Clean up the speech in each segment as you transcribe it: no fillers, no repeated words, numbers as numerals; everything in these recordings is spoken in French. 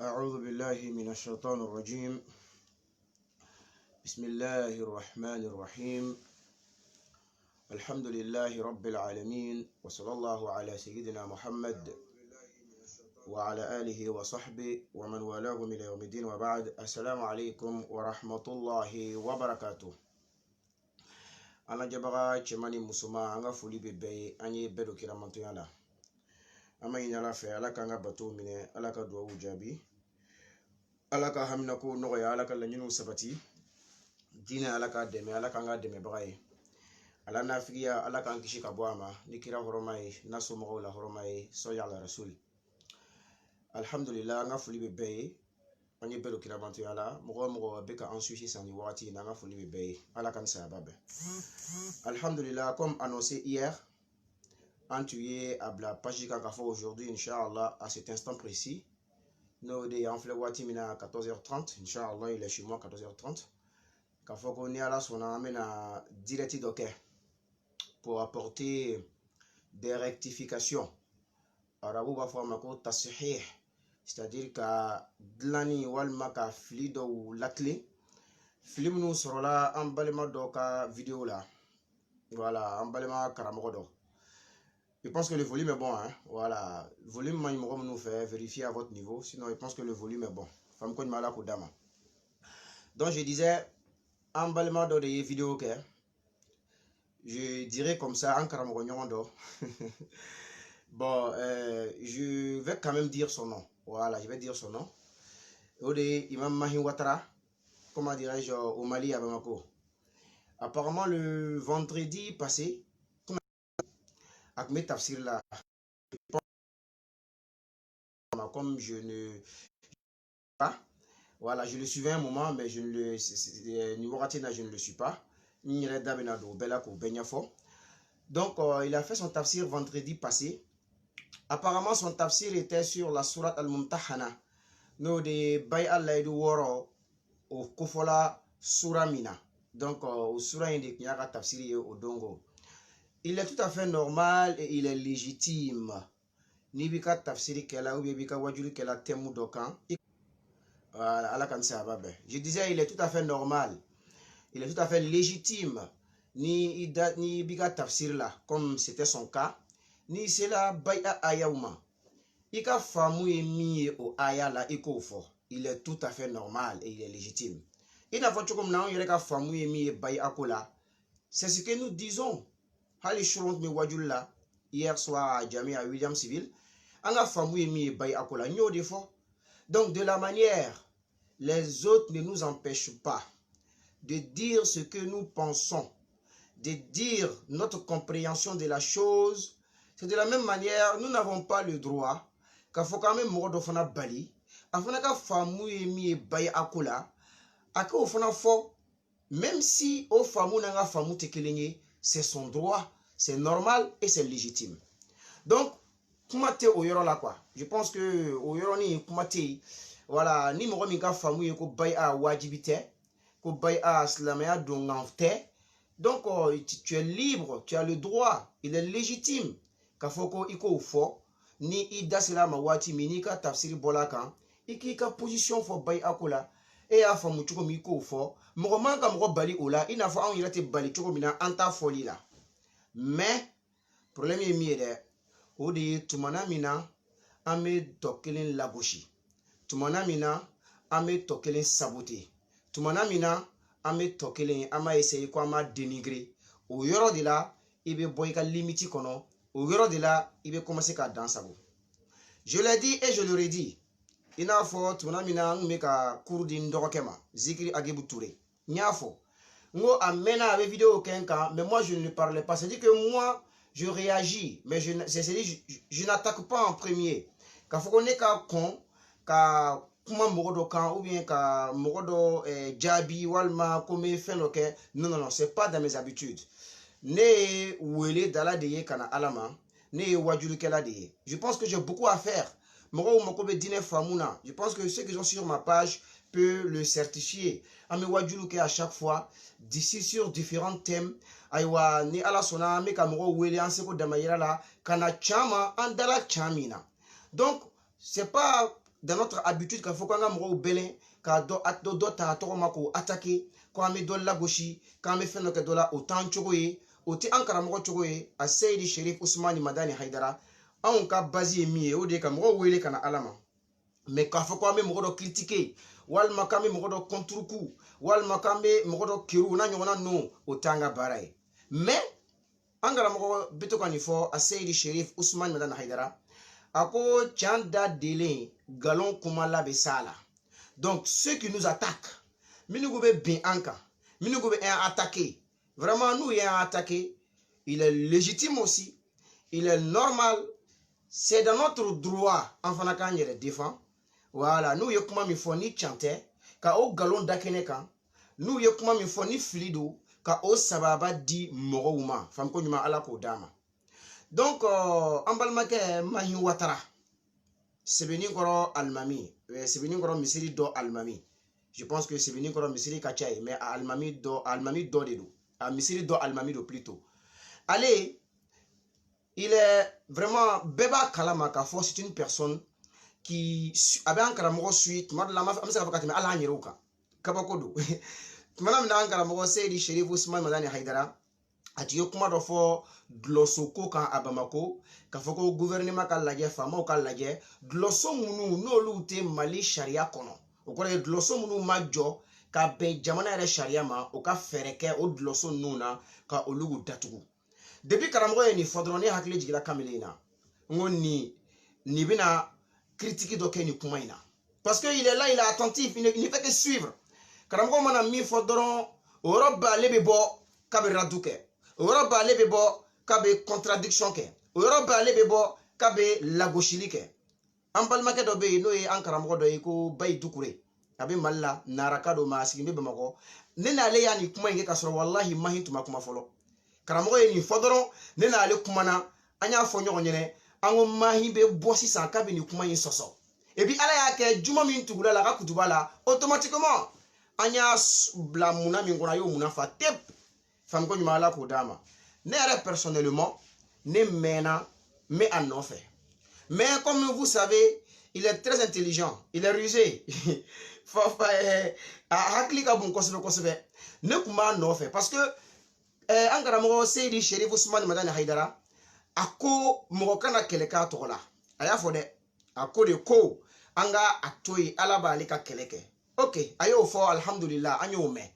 أعوذ بالله من الشيطان الرجيم. بسم الله الرحمن الرحيم. الحمد لله رب العالمين، وصلى الله على سيدنا محمد وعلى آله وصحبه ومن والاه من يوم الدين، وبعد. السلام عليكم ورحمة الله وبركاته. أنا جبغا چماني مسوما أنا فولي ببي أني بدو كرامتو يانا أما ينالا في ألاكا أنا بطو مني ألاكا دواو جابي alaka hamina ko nogoya alaka lañinu sabati dina alaka deme alaka nga deme bagaye ala nafiya alaka an kishi ka bo ama ni kira horomay naso mo la horomay so ya la rasul. Alhamdulillah nga fuli be bey ani belo kira bantu yala mo beka en sushi sani wati na nga fuli be bey alaka sababe. Alhamdulillah, comme annoncé hier, antuye abla page ka fo aujourd'hui inchallah à cet instant précis. Nous avons à 14h30, Inch'Allah, il est chez moi à 14h30. Quand on est à la son amène à direct pour apporter des rectifications. Arabu va faire ma côte tasihih, c'est-à-dire qu'à Dlani Walma ka flido ou l'athlé, film nous sera là en balema doka vidéo là. Voilà, en balema karamodo. Je pense que le volume est bon, hein? Voilà, le volume nous fait vérifier à votre niveau, sinon je pense que le volume est bon. Donc je disais, emballement dans des vidéos que je dirais comme ça en Karamognondo. Bon, je vais quand même dire son nom. Voilà, je vais dire son nom. Ode Imam Mahi Ouattara, comment dirais-je, au Mali à Bamako. Apparemment le vendredi passé, avec mes tafsirs là, comme je ne pas, voilà, je le suivais un moment, mais je ne le je ne le suis pas. Donc il a fait son tafsir vendredi passé. Apparemment son tafsir était sur la sourate al-Mumtahana, no de bay Allah du woro au kofola suramina. Donc au sura indi nyaka tafsir au dongo. Il est tout à fait normal et il est légitime. Nibika tafsiri kela ou bika wajuri kela temu dokan. Je disais, il est tout à fait normal. Il est tout à fait légitime. Ni bika tafsir là, comme c'était son cas. Ni cela baya ayauma. Ika famu emi o aya la iko fo. Il est tout à fait normal et il est légitime. Il n'a pas comme na on yere ka famu emi baya akola. C'est ce que nous disons. Hali shuront me wajula hier soir à Jamia William Civil. Anga famu emi bay akola nyo defo. Donc de la manière, les autres ne nous empêchent pas de dire ce que nous pensons, de dire notre compréhension de la chose. C'est de la même manière, nous n'avons pas le droit qu'à faut quand même moro fana bali, afana ka famu emi bay akola, aka ofana fo, même si o famu nanga famu tekelenye. C'est son droit, c'est normal et c'est légitime. Donc, kumate oyoro la quoi. Je pense que oyoro ni kumate, voilà, ni moro minka famu ko bay a wajibite, ko bay a slamaya dongante. Donc, tu es libre, tu as le droit, il est légitime. Kafoko iko fo, ni ida sila mawati minika tafsiri bolakan, iki ka position fo bay akola. Et à famu chuko miko fo mogoman ka mogo bali ola ina fo an yirate bali chuko mina anta foli la. Mais problème est mieux o de tumana mina ame tokelin lagoshi, tumana mina ame tokelin saboter, tumana mina ame tokelin ama essayer ko ama dénigrer. O yoro de la ibe boy ka limiti kono, o yoro de la ibe commencer ka dansago. Je l'ai dit et je le redis. Ina fo tuna mina ngmeka kurdi ndokema zikri agebu touré nyafo ngo amena avec vidéo kenka, mais moi je ne parlais pas, c'est dire que moi je réagis, mais je n'attaque pas en premier. Ka fo ne ka kon ka kuma mogodo kan ou bien ka mogodo jabi walma comme fenoke. Non, c'est pas dans mes habitudes. Ne wele dala de kana alama ne wajulu kela de. Je pense que j'ai beaucoup à faire. Je pense que ceux qui sont sur ma page peuvent le certifier. À chaque fois, d'ici sur différents thèmes, aywa ni ala sona me kamoro wele anseko damayera la kana chama andala chamina. Donc c'est pas dans notre habitude k'a fɔ k'an ka mɔgɔw bɛlɛn k'a dɔ ta tɔgɔ ma k'o attaquer ko an bɛ dɔ lagosi k'an bɛ fɛn dɔ kɛ dɔ la o t'an cogo ye o tɛ an karamɔgɔ cogo ye a Seydi Sherif Usmani Madani Haidara anw ka base ye min ye o de ye ka mɔgɔw wele ka na Ala ma mais k'a fɔ ko an bɛ mɔgɔ dɔ critiquer walima k'an bɛ mɔgɔ dɔ contre-coup walima k'an bɛ mɔgɔ dɔ keru n'a ɲɔgɔnna ninnu o t'an ka baara ye mais an karamɔgɔ bɛ to ka nin fɔ a Seydi Sherif Usmani Madani Haidara a ko can da delen galon kumala bɛ s'a la donc ceux qui nous attaquent minnu bɛ bin an kan minnu bɛ an attaquer vraiment n'u y'an attaquer il est légitime aussi il est normal c'est dans notre droit an fana k'an yɛrɛ défend voilà n'u ye kuma min fɔ ni can tɛ ka o galon da kɛnɛ kan n'u ye kuma min fɔ ni fili don ka o sababa di mɔgɔw ma famuko ɲuman Ala k'o d'a ma donc an balimakɛ Mahi Watara sɛbɛnni kɔrɔ alimami sɛbɛnni kɔrɔ misiri dɔ alimami je pense que sɛbɛnni kɔrɔ misiri ka ca ye mais alimami dɔ de don a misiri dɔ alimami don plutôt ale il est vraiment bɛɛ b'a kalama k'a fɔ c'est une personne qui a bɛ an karamɔgɔ suit tuma dɔ la an bɛ se k'a fɔ ka tɛmɛ hali an yɛrɛw kan kabako don tuma min na an karamɔgɔ Seydi Sherif Usmani Madani Haidara a tun ye kuma dɔ fɔ dulɔso ko kan a Bamako k'a fɔ ko gouvernement ka lajɛ faamaw ka lajɛ dulɔso minnu n'olu tɛ Mali sariya kɔnɔ o kɔrɔ ye dulɔso minnu ma jɔ ka bɛn jamana yɛrɛ sariya ma o ka fɛɛrɛ kɛ o dulɔso ninnu na ka olu datugu depuis karamɔgɔ ye nin fɔ dɔrɔn ne hakili jiginna kamalen in na n ko nin bɛna critique dɔ kɛ nin kuma in na parce que il est là il est attentif il ne fait que suivre karamɔgɔ mana min fɔ dɔrɔn o yɔrɔ b'ale bɛ bɔ k'a bɛ radu kɛ o yɔrɔ b'ale bɛ bɔ k'a bɛ contradiction kɛ o yɔrɔ b'ale bɛ bɔ k'a bɛ lagosili kɛ an balimakɛ dɔ bɛ yen n'o ye an karamɔgɔ dɔ ye ko Bayi Dukure a bɛ Mali la naraka dɔ ma a sigilen bɛ Bamakɔ ne n'ale y'a nin kuma in kɛ k'a sɔrɔ wallahi Mahi tun ma kuma fɔlɔ karamɔgɔ ye nin fɔ dɔrɔn ne n'ale kumana an y'a fɔ ɲɔgɔn ɲɛna an ko Mahi bɛ bɔ sisan k'a bɛ nin kuma in sɔsɔ et puis Ala y'a kɛ juma min tugula la a ka kutuba la automatiquement an y'a bila munna min kɔnɔ a y'o munna fa tep famuko ɲuman Ala k'o d'a ma ne yɛrɛ personnellement ne mɛnna n bɛ a nɔfɛ mais comme vous savez il est très intelligent il est rusé a hakili ka bon kosɛbɛ kosɛbɛ ne tun b'a nɔfɛ parce que an karamɔgɔ Seydi Sherif Usmani Madani Haidara a ko mɔgɔ kana kɛlɛ k'a tɔgɔ la a y'a fɔ dɛ a ko de ko an ka a to yen Ala b'ale ka kɛlɛ kɛ ok a y'o fɔ alhamdulillah an y'o mɛn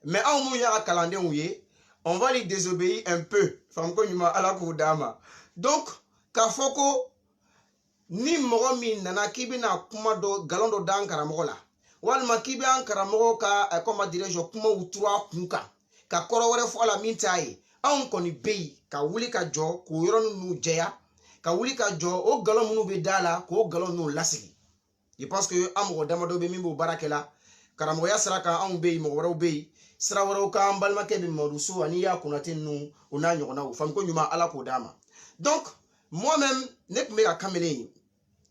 mais anw minnu y'a ka kalandenw ye on va lui désobéir un peu famuko ɲuman Ala k'o d'a ma donc k'a fɔ ko ni mɔgɔ min nana k'i bɛna kuma dɔ galon dɔ da an karamɔgɔ la walima k'i bɛ an karamɔgɔ ka comment dirais-je kumaw turu a kun kan ka kɔrɔ wɛrɛ fɔ a la min t'a ye anw kɔni bɛ yen ka wuli ka jɔ k'o yɔrɔ ninnu jɛya ka wuli ka jɔ o galon minnu bɛ da la k'o galon ninnu lasigi je pense que an mɔgɔ damadɔ bɛ min b'o baara kɛ la karamɔgɔya sira kan anw bɛ yen mɔgɔ wɛrɛw bɛ yen sira wɛrɛw kan an balimakɛ bɛ Mamadu So ani Yaya Konate ninnu o n'a ɲɔgɔnnaw famuko ɲuman Ala k'o d'a ma donc moi-même ne tun bɛ ka kamalen yen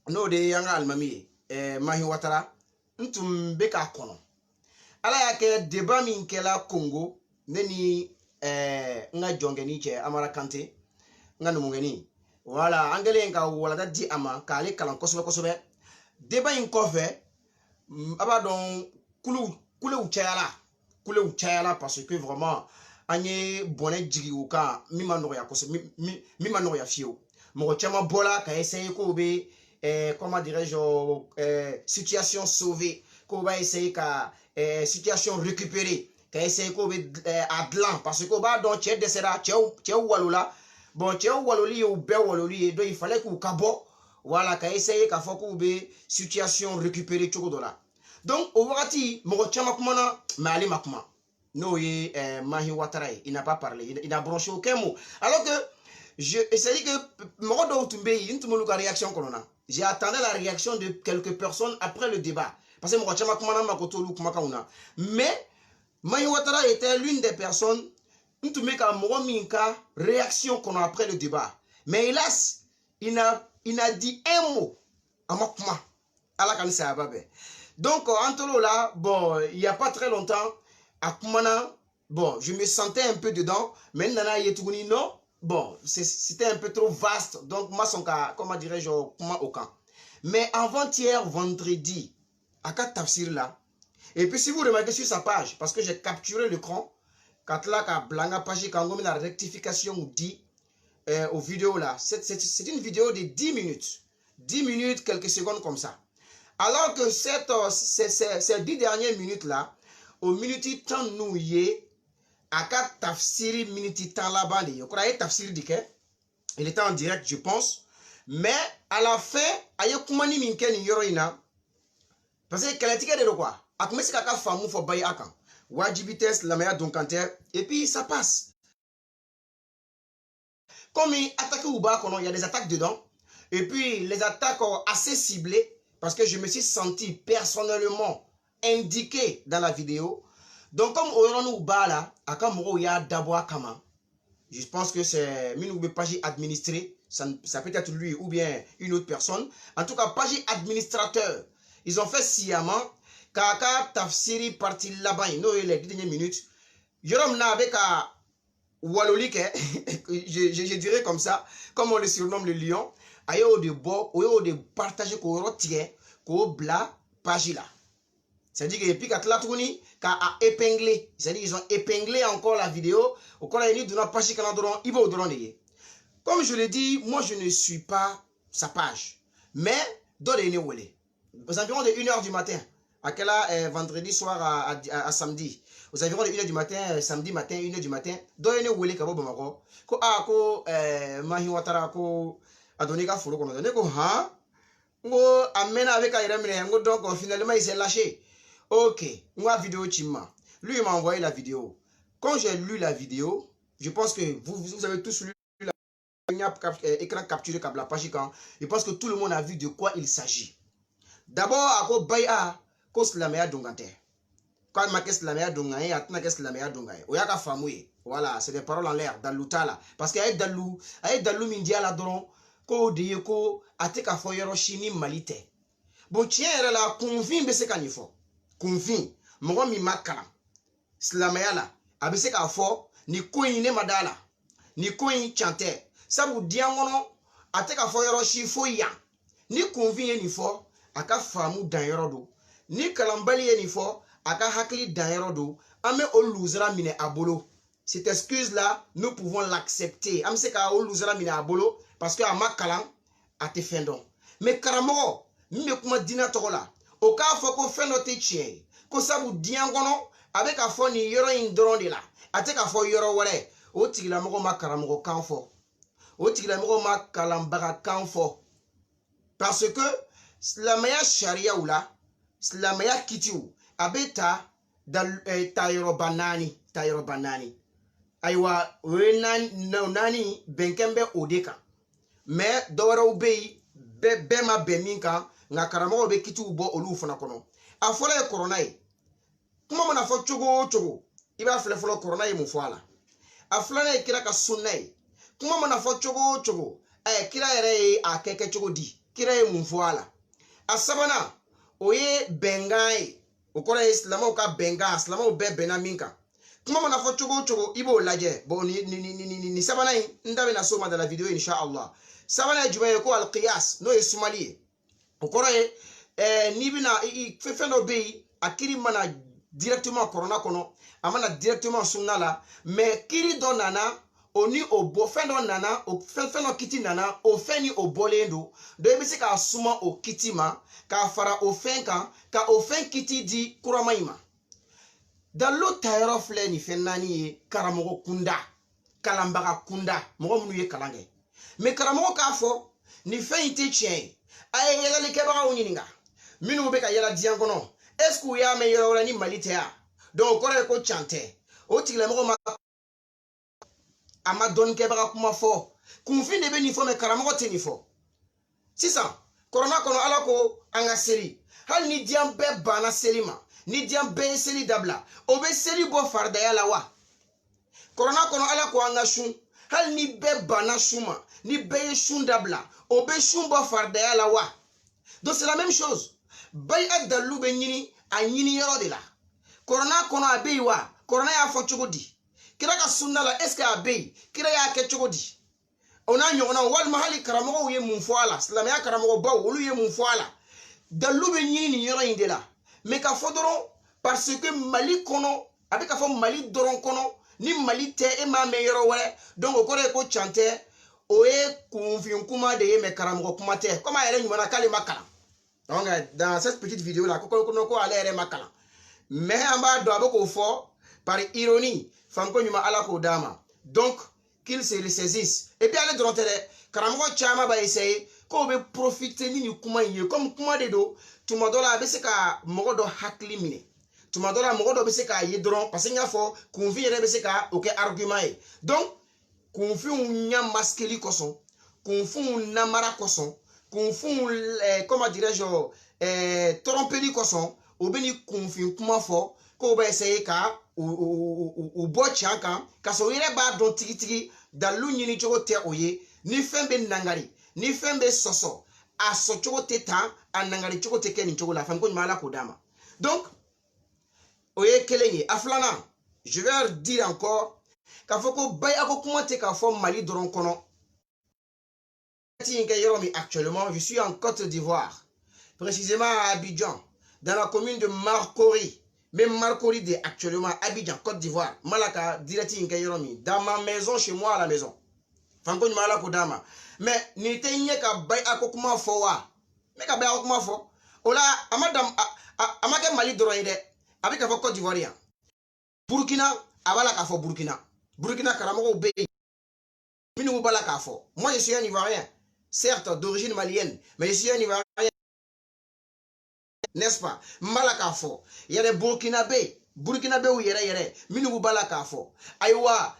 n'o de ye an ka alimami ye Mahi Watara n tun bɛ k'a kɔnɔ Ala y'a kɛ débat min kɛla Congo ne ni n ka jɔnkɛni cɛ Amara Kante n ka numukɛni voilà an kɛlen ka walanda di a ma k'ale kalan kosɛbɛ kosɛbɛ débat in kɔfɛ a b'a dɔn kulew cayala parce que vraiment an ye bɔnɛ jigi u kan min ma nɔgɔya kosɛbɛ min ma nɔgɔya fiyewu mɔgɔ caman bɔla ka essayer k'o bɛ comment dirais-je situation sauver k'o b'a essayer ka situation récupérer ka essayer k'o bɛ a dilan parce que o b'a dɔn cɛ dɛsɛra cɛw walola bon cɛw waloli ye u bɛɛ waloli ye donc il fallait k'u ka bɔ voilà ka essayer k'a fɔ k'u bɛ situation récupérer cogo dɔ la donc o wagati mɔgɔ caman kumana mais ale ma kuma n'o ye Mahi Watara ye il n'a pas parlé il n'a branché aucun mot alors que c'est-à-dire que mɔgɔ dɔw tun bɛ yen n tun m'olu ka réaction kɔnɔna j'ai attendu la réaction de quelques personnes après le débat parce que mɔgɔ caman kumana n mako t'olu kumakanw na mais Mahi Watara était l'une des personnes n tun bɛ ka mɔgɔ min ka réaction kɔnɔ après le débat mais hélas il n'a dit un mot a ma kuma Ala ka ni sayaba bɛɛ donc en tout là bon il y a pas très longtemps à kumana bon je me sentais un peu dedans mais nana ye tuguni non bon c'était un peu trop vaste donc ma son ka comment dirais-je kuma au camp Mais avant-hier, vendredi, à 4 tafsir là, et puis si vous remarquez sur sa page, parce que j'ai capturé l'écran, quand là, quand Blanga page, quand on met la rectification ou dit aux vidéos là, c'est une vidéo de 10 minutes. 10 minutes, quelques secondes comme ça. Alors que ces 10 dernières minutes là, au minute temps nous y à 4 tafsiri minute temps là-bas, il y a tafsiri dike, il était en direct je pense, mais à la fin, il y a kumani minken yoroina, parce que kalatika de quoi, à comment c'est qu'à famu faut bailler à quand, wajibites la meilleure donc et puis ça passe. Comme il attaque ou bas, il y a des attaques dedans. Et puis les attaques assez ciblées. Parce que je me suis senti personnellement indiqué dans la vidéo. Donc comme on bas là, je pense que c'est une page administrée. Ça peut être lui ou bien une autre personne. En tout cas, page administrateur. Ils ont fait sciemment. Kaka tafsiri parti là-bas. Les 10 dernières minutes. Yorom na avec Wallolik, je dirais comme ça, comme on le surnomme le lion, ayo de bo, oyo de partager ko rotier, ko bla page là. C'est-à-dire que depuis que la tourni, a épinglé, c'est-à-dire ils ont épinglé encore la vidéo, au cours de la de la page canadron, ils vont au de. Comme je l'ai dit, moi je ne suis pas sa page, mais dans les aux environs de 1h du matin, à quelle heure vendredi soir à samedi. Aux environs de 1h du matin, samedi matin, 1h du matin, doyene wele kabo bamako. Ko ko mahi watara ko adoni ka folo kono. Ko ha ngo amena avec ayramine ngo donc finalement il s'est lâché. OK, moi vidéo chima. Lui il m'a envoyé la vidéo. Quand j'ai lu la vidéo, je pense que vous avez tous lu écran capturé comme la page quand je pense que tout le monde a vu de quoi il s'agit. D'abord à ko baya ko slamaya dongante. Quand ma qu'est-ce la meilleure dongaye, attends qu'est-ce la meilleure dongaye. Oyaka famouye. Voilà, c'est des paroles en l'air dans l'utala parce qu'avec dalou mindia la dron ko de ko ateka foyero chini malite. Bon tiens la convin bese kanifo. Convin mo mi makala. Slamaya la abese ka fo ni koine madala. Ni koin chante. Ça vous dit ngono ateka foyero chi foya. Ni convin ni fo aka famu dan yorodo. Ni kalambali ni fo aka hakli danyerodo ame o luzera mine abolo. Cette excuse là nous pouvons l'accepter. Am se ka o luzera mine abolo parce que ama kalan ate fendon. Mais karamo mime kuma dina tokola o ka fo ko fendo te chie ko sabu diangono avec a fo ni yoro indrondi la ate ka fo yoro wore o tigila mo ma karamo kan fo o tigila mo ma kalambara kan fo parce que la meilleure charia ou la la meilleure kitiou abeta tayoro banani aywa nani benkembe odeka mais dawara ubei be ma beminka nga karamo be kitu bo olu fana kono afola e corona e kuma mana fo chogo iba fele folo corona e mu foala aflana e kira ka sunna e kuma mana fo chogo kira ere a keke chogo di kira e mu foala asabana oye bengai okora islamo ka benga islamo be benaminka kuma mana fo chogo ibo laje bo ni sabana ndabe na soma de la vidéo inshallah sabana jumaye ko al qiyas no ismali okora ni bina fefendo be akiri mana directement corona kono amana directement sunna la mais kiri donana oni obo fendo nana o fendo kiti nana o feni obolendo do ebisi ka suma o kitima ka fara o fenka ka o fen kiti di kuramaima dallo tayro fle ni fenani karamogo kunda kalambaga kunda mogo munu ye kalange me karamogo ka fo ni fen te chien ay yela le keba uninga minu be ka yela diangono est-ce que ya me yela ni malitea donc kore ko chante o tigile mogo ma ama don keba kuma fo kunfin de be ni fo me karamogo te ni fo sisa corona kono alako anga seri hal ni diam be bana selima ni diam be seli dabla obe seli bo farda ya lawa corona kono alako anga shun hal ni be bana shuma ni be shun dabla obe shun bo farda ya lawa donc c'est la même chose bay adallu be nyini a nyini yoro de la corona kono abeiwa corona ya fo chogodi kira ka sunna la est-ce que abei kira ya ke chogodi on a ɲɔgɔnna walima hali karamɔgɔw ye mun fɔ a la silamɛya karamɔgɔbaw olu ye mun fɔ a la dalu bɛ ɲini nin yɔrɔ in de la mais k'a fɔ dɔrɔn parce que Mali kɔnɔ a bɛ k'a fɔ Mali dɔrɔn kɔnɔ ni Mali tɛ e m'a mɛn yɔrɔ wɛrɛ donc o kɔrɔ ye ko can tɛ o ye kunfin kuma de ye mais karamɔgɔ kuma tɛ comme a yɛrɛ ɲumanna k'ale ma kalan donc dans cette petite vidéo là ko ale yɛrɛ ma kalan mais an b'a dɔn a bɛ k'o fɔ par ironie fanko ɲuman ala k'o d'a ma donc qu'il se ressaisisse et puis ale dɔrɔn tɛ dɛ karamɔgɔ caman b'a essayer k'o bɛ profiter ni nin kuma in ye comme kuma de don tuma dɔ la a bɛ se ka mɔgɔ dɔ hakili minɛ tuma dɔ la mɔgɔ dɔ bɛ se k'a ye dɔrɔn parce que n y'a fɔ kunfin yɛrɛ bɛ se ka o kɛ argument ye donc kunfinw ɲɛ maskeli kosɔn kunfinw namara kosɔn kunfinw comment dirais-je trompeli kosɔn o bɛ ni kunfin kuma fɔ k'o bɛ essayer ka u bɔ tiɲɛ kan ka sɔrɔ u yɛrɛ b'a dɔn tigitigi dalu ɲini cogo tɛ o ye ni fɛn bɛ nangari ni fɛn bɛ sɔsɔ a sɔ cogo tɛ tan a nangari cogo tɛ kɛ nin cogo la fɛn ko ɲuman ala k'o d'a ma donc o ye kelen ye a filanan je vais dire encore k'a fɔ ko baya ko kuma tɛ k'a fɔ Mali dɔrɔn kɔnɔ actuellement je suis en Côte d'Ivoire précisément à Abidjan dans la commune de Marcory même Marcory de actuellement Abidjan Côte d'Ivoire malaka direct dans ma maison chez moi à la maison fanko ɲuman ala k'o d'a ma mais nin tɛ ɲɛ ka baya ko kuma fɔ wa ne ka baya ko kuma fɔ o la a ma kɛ Mali dɔrɔn ye dɛ a bɛ k'a fɔ Côte d'Ivoire yan Burkina a b'a la k'a fɔ Burkina karamɔgɔw bɛ yen minnu b'a la k'a fɔ moi je suis un Ivoirien certes d'origine malienne mais je suis un Ivoirien n'est-ce pas n b'a la k'a fɔ yɛrɛ Burkinabé yɛrɛ minnu b'a la k'a fɔ ayiwa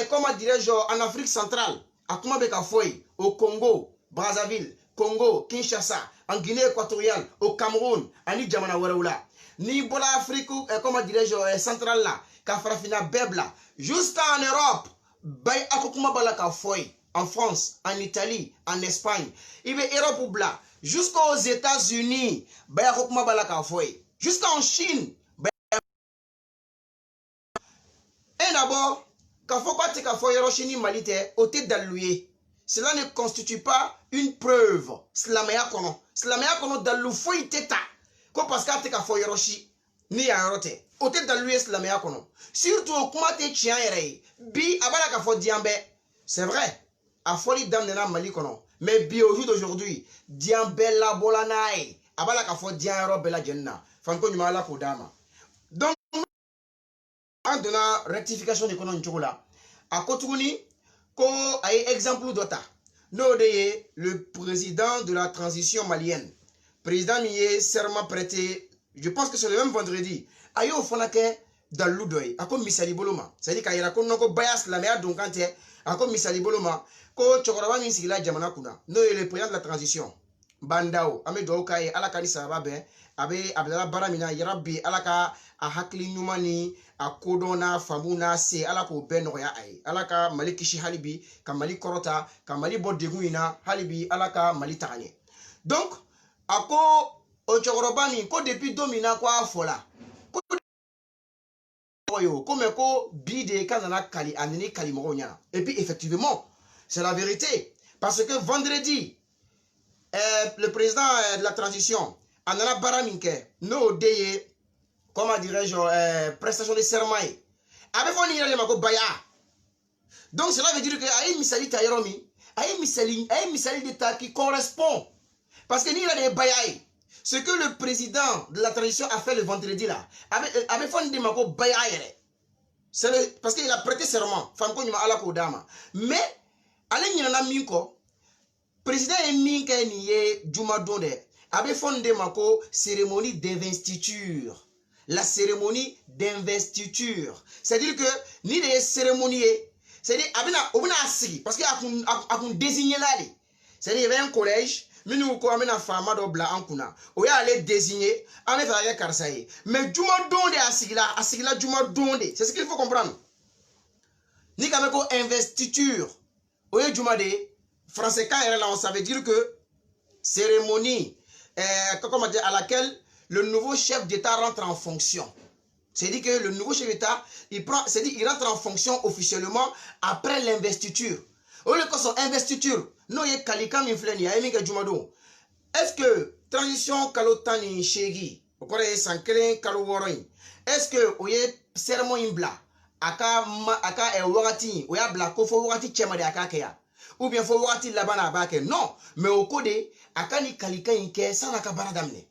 comment dirais-je en Afrique centrale a kuma bɛ ka fɔ yen au Congo Brazzaville Congo Kinshasa en Guinée équatoriale au Cameroun ani jamana wɛrɛw la ni bɔra Afrique comment dirais-je centrale la ka farafina bɛɛ bila jusqu'en Europe bay ako kuma b'a la k'a fɔ yen en France en Italie en Espagne i bɛ Europe bila jusqu'aux États-Unis bay ako kuma b'a la k'a fɔ yen jusqu'en Chine et d'abord k'a fɔ k'a tɛ ka fɔ yɔrɔ si ni Mali tɛ o tɛ dalu ye cela ne constitue pas une preuve silamɛya kɔnɔ dalu foyi tɛ ta ko parce que a tɛ ka fɔ yɔrɔ si ni yan yɔrɔ tɛ o tɛ dalu ye silamɛya kɔnɔ surtout o kuma tɛ tiɲɛ yɛrɛ ye bi a b'a la ka fɔ diɲɛ bɛɛ c'est vrai a fɔli daminɛna Mali kɔnɔ mais bi au jour d'aujourd'hui diɲɛ bɛɛ labɔla n'a ye a b'a la ka fɔ diɲɛ yɔrɔ bɛɛ lajɛlen na fanko ɲuman ala k'o d'a ma donc an donna rectification de kɔnɔ nin cogo la a ko tuguni ko a ye exemple dɔ ta n'o de ye le président de la transition malienne président min ye serment prêté je pense que c'est le même vendredi a y'o fana kɛ dalu dɔ ye a ko misali bolo ma c'est à dire k'a yira ko non ko baya silamɛya don kan tɛ a ko misali bolo ma ko cɛkɔrɔba min sigila jamana kunna n'o ye le président de la transition Bandao an bɛ dugawu k'a ye ala ka ni sababa bɛn a bilala baara min na yarabi ala ka a hakili ɲuman ni a kodɔn n'a faamu n'a se ala k'o bɛɛ nɔgɔya a ye ala ka Mali kisi hali bi ka Mali kɔrɔta ka Mali bɔ degun in na hali bi ala ka Mali taga ɲɛ donc a ko o cɛkɔrɔba min ko depuis don min na ko a fɔla ko mais ko bi de ka nana kali a nini kali mɔgɔw ɲɛna et puis effectivement c'est la vérité parce que vendredi le président de la transition a nana baara min kɛ n'o de ye comment dirais-je prestation de serment ye a bɛ fɔ nin yɛrɛ de ma ko baya donc cela veut dire que a ye misali ta yɔrɔ min a ye misali de ta qui correspond parce que ni yɛrɛ de ye baya ye ce que le président de la transition a fait le vendredi là a bɛ fɔ nin de ma ko baya yɛrɛ parce qu'il a prêté serment fanko ɲuman ala k'o d'a ma mais ale ɲinɛna min kɔ président ye min kɛ nin ye jumadon dɛ a bɛ fɔ nin de ma ko cérémonie d'investiture la cérémonie d'investiture c'est-à-dire que ni de ye cérémonie ye c'est-à-dire o bɛna a sigi parce que a kun désigné la de c'est-à-dire il y avait un collège minnu ko an bɛna faama dɔ bila an kunna o y'ale désigné an bɛ fɛ ka kɛ karisa ye mais jumadon de a sigila jumadon de c'est ce qu'il faut comprendre ni ka mɛn ko investiture o ye juma de ye français kan yɛrɛ la ça veut dire que cérémonie comment dire à laquelle le nouveau chef d'État rentre en fonction. C'est-à-dire que le nouveau chef d'État, il rentre en fonction officiellement après l'investiture. o le ko son investiture no ye kalika min filɛ nin ye a ye min kɛ jumadon est-ce que transition kalo 18 o kɔrɔ ye san 1 kalo 6 in est-ce que o ye sermon in bila a ka wagati o y'a bila ko fo wagati cɛma de a k'a kɛ yan ou bien fo wagati laban a b'a kɛ non mais o ko de a ka ni kalika in kɛ san'a ka baara daminɛ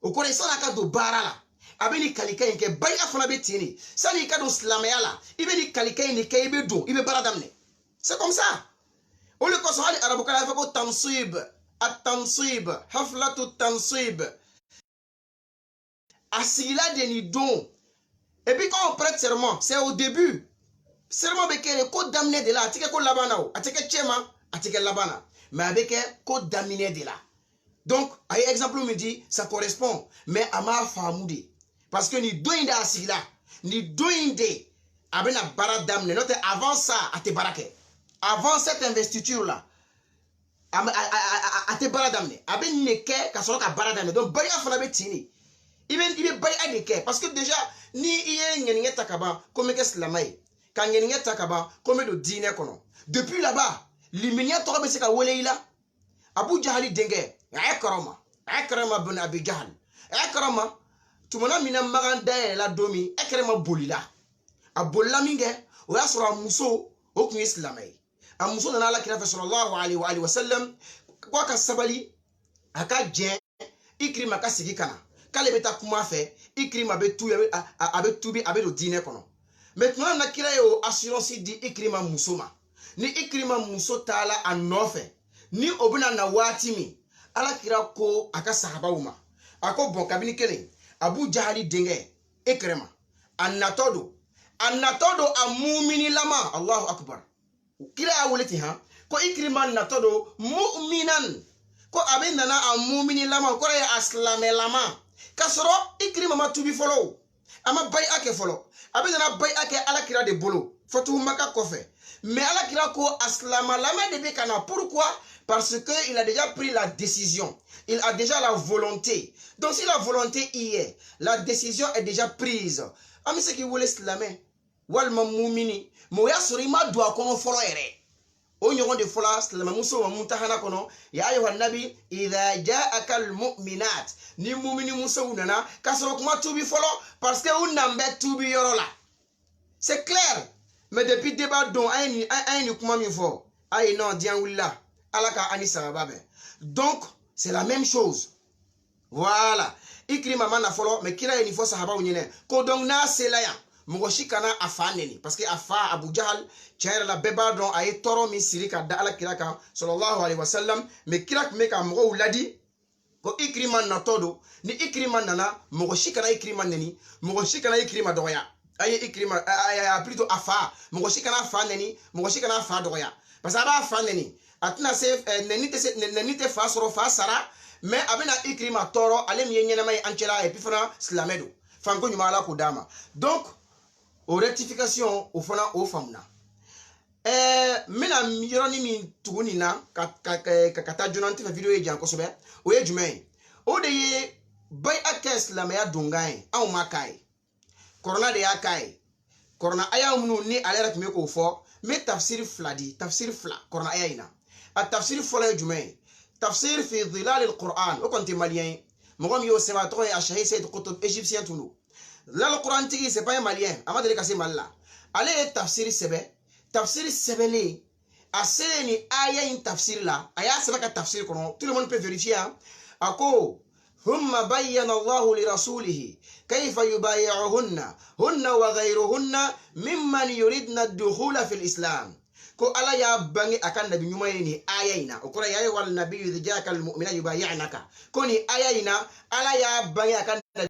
o kɔrɔ ye san'a ka don baara la a bɛ ni kalika in kɛ baya fana bɛ ten de san'i ka don silamɛya la i bɛ ni kalika in de kɛ i bɛ don i bɛ baara daminɛ c'est comme ça o le kosɔn hali arabukan na a fɔ ko tansib at-tansib haflatu tansib a sigila de ni don et puis quand on prête serment c'est au début serment bɛ kɛ de ko daminɛ de la a tɛ kɛ ko laban na o a tɛ kɛ cɛma a tɛ kɛ laban na mais a bɛ kɛ ko daminɛ de la donc a ye exemple min di ça correspond mais a m'a faamu de parce que ni don in de a sigila ni don in de a bɛna baara daminɛ n'o tɛ avant ça a tɛ baara kɛ avant cette investiture là a tɛ baara daminɛ a bɛ nin de kɛ ka sɔrɔ ka baara daminɛ donc bariya fana bɛ ten de i bɛ bariya de kɛ parce que déjà ni i ye ŋɛniŋɛ ta ka ban ko n bɛ kɛ silamɛ ye ka ŋɛniŋɛ ta ka ban ko n bɛ don diinɛ kɔnɔ depuis là-bas limaniya tɔgɔ bɛ se ka wele i la Abu Jahali denkɛ Ikrama bin Abi Jahal Ikrama tumana min na magan dayɛlɛla don min Ikrama bolila a bolila min kɛ o y'a sɔrɔ a muso o tun ye silamɛ ye a muso nana Alakira fɛ sallallahu alaihi wa sallam ko a ka sabali a ka jɛn Ikrima ka sigi ka na k'ale bɛ taa kuma fɛ Ikrima bɛ tubi a bɛ don diinɛ kɔnɔ mais tuma na Kira ye o assurance di Ikrima muso ma ni Ikrima muso taala a nɔfɛ ni o bɛna na waati min Alakira ko a ka sahabaw ma a ko bon kabini kelen Abu Jahali denkɛ Ikrima a natɔ don a muminilama Allahu akbar Kira y'a wele ten ko Ikrima natɔ don mu'minan ko a bɛ nana a muminilama o kɔrɔ ye a silamɛlama k'a sɔrɔ Ikrima ma tubi fɔlɔ a ma bai'a kɛ fɔlɔ a bɛ nana bai'a kɛ Alakira de bolo fatuhu Maka kɔfɛ mais Alakira ko a silamalama de bɛ ka na pourquoi parce que il a déjà pris la décision il a déjà la volonté donc si la volonté y est la décision est déjà prise an bɛ se k'i wele silamɛ walima mumini mais o y'a sɔrɔ i ma don a kɔnɔ fɔlɔ yɛrɛ o ɲɔgɔn de fɔla silamɛmuso ma mun tahana kɔnɔ ya ayyuhan nabi idha ja'aka almu'minat ni mumini musow nana k'a sɔrɔ kuma tubi fɔlɔ parce que u nan bɛ tubi yɔrɔ la c'est clair mais depuis débat don an ye ni kuma min fɔ ayi non diɲɛ wulila ala ka ani sababa bɛn donc c'est la même chose voilà Ikrima ma na fɔlɔ mais Kira ye nin fɔ sahabaw ɲɛnɛ ko donc n'a sela yan mɔgɔ si kana a fa nɛni parce que a fa Abu Jahal tiɲɛ yɛrɛ la bɛɛ b'a dɔn a ye tɔɔrɔ min siri ka da Alakira kan sallallahu alaihi wa sallam mais Kira tun bɛ ka mɔgɔw ladi ko Ikrima natɔ don ni Ikrima nana mɔgɔ si kana Ikrima nɛni mɔgɔ si kana Ikrima dɔgɔya a ye Ikrima plutôt a fa mɔgɔ si kana fa nɛni mɔgɔ si kana fa dɔgɔya parce que a b'a fa nɛni a tɛna se nɛni tɛ fa sɔrɔ fa sara mais a bɛna Ikrima tɔɔrɔ ale min ye ɲɛnama ye an cɛla et puis fana silamɛ don fanko ɲuman Ala k'o d'a ma donc o rectification o fana o faamuna n bɛna yɔrɔnin min tugu nin na ka taa joona n tɛ fɛ video ye jan kosɛbɛ o ye jumɛn ye o de ye bai'a kɛ silamɛya donkan ye anw ma k'a ye kɔrɔna de y'a k'a ye kɔrɔna aya minnu ni ale yɛrɛ tun bɛ k'o fɔ n bɛ tafsiri fila di tafsiri fila kɔrɔna aya in na a tafsiri fɔlɔ ye jumɛn ye tafsir fi dhilal al-Qur'an o kɔni tɛ maliyɛn ye mɔgɔ min y'o sɛbɛn a tɔgɔ ye Ashahid Sayyid Qutb égyptien tun don Dhilal Qur'an tigi c'est pas un malien a ma deli ka se Mali la ale ye tafsiri sɛbɛnlen a selen ni aya in tafsiri la a y'a sɛbɛn ka tafsiri kɔnɔ tout le monde peut vérifier a ko ثم بين الله لرسوله كيف يبايعهن هن وغيرهن ممن يريدن الدخول في الإسلام ko ala y'a bange akan nabi ɲuman ye ni aya in na o kɔrɔ ya wal nabiyyu idh ja'aka al-mu'minuna yubayyi'naka ko ni aya in na ala y'a bange akan nabi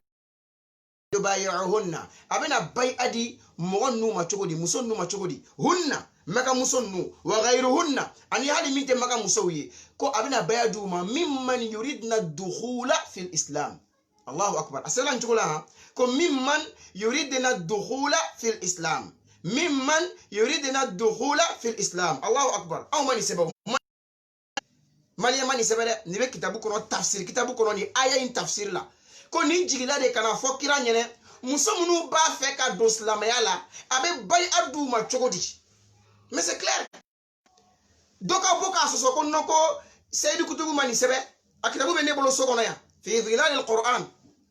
yubayyi'uhunna a bɛna bai'a di mɔgɔ ninnu ma cogo di muso ninnu ma cogo di hunna maka muso ninnu wa ghayruhunna ani hali min tɛ maka musow ye ko a bɛna bai'a di u ma mimman yuridna dukhula fil islam Allahu akbar a sera nin cogo la ko mimman yuridna dukhula fil islam mimman yuridna dukhula fil islam Allahu akbar aw mani sɛbɛn maliyɛn mani sɛbɛn dɛ nin bɛ kitabu kɔnɔ tafsir kitabu kɔnɔ ni aya in tafsir la ko nin jigila de kana fɔ kira ɲɛnɛ muso minnu b'a fɛ ka don silamɛya la a bɛ bai'a d'u ma cogo di mais c'est clair doka boka so ko noko Seydou Kutubu mani sebe akitabu be ne bolo sokono ya fi dhilal alquran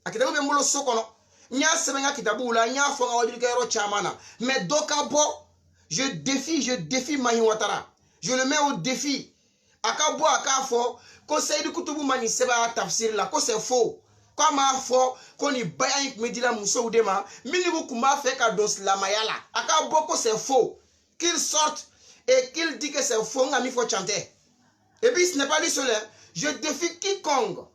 akitabu be bolo sokono nya sebe nga kitabu la nya fo nga wajul kayro chamana mais doka bo je défie Mahi Ouattara, je le mets au défi akabo akafo ko Seydou Kutubu mani sebe tafsir la ko c'est faux comme fo ko ni bayan medila muso udema minigu kuma fe ka dos la mayala akabo ko c'est faux qu'il sorte et qu'il dit que c'est faux nga mi faut chanter. Et puis ce n'est pas lui seul. Je défie quiconque.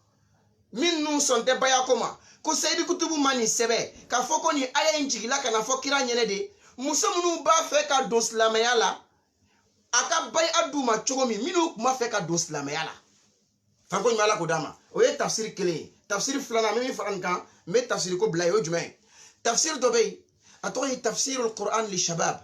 Min nous sont des bayakoma. Ko Seydou Kutubu mani sebe. Ka foko ni aya injigila kana fokira nyene de. Muso munu ba fe ka dos la mayala. Aka bay aduma chogomi. Minu kuma fe ka dos la mayala. Fanko ni mala kodama. Oye tafsir kele. Tafsir flana mimi frankan. Me tafsir ko blayo jume. Tafsir dobey. Atoye tafsir al-Qur'an li shabab.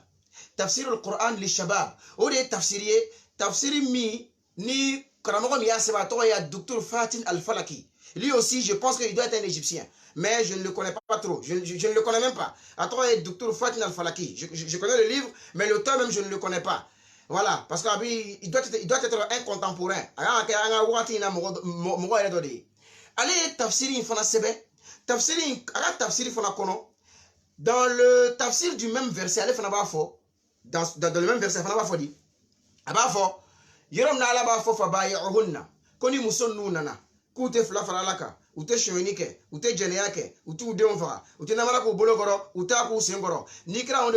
Tafsir al-Qur'an li shabab. Oye tafsiriye. Tafsiri mi. Ni Karamogo Miyaseba, il y a Dr Fatin Al-Falaki. Lui aussi, je pense qu'il doit être un Égyptien. Mais je ne le connais pas trop. Je ne le connais même pas. Attends, il y a Dr Fatin Al-Falaki. Je connais le livre, mais l'auteur même, je ne le connais pas. Voilà. Parce qu'il doit être un contemporain. Allez, Tafsiri Infana Sebe. Tafsiri Fana Kono. Dans le Tafsir du même verset, allez, Fana Bafo. Dans le même verset, Fana Bafo dit. Abafo. Yerom na alaba fo fa bayi'uhunna koni muson nunana kute flafaralaka ute shwenike ute jeneyake ute udemfa ute namara ko bologoro uta ko sengoro nikra onde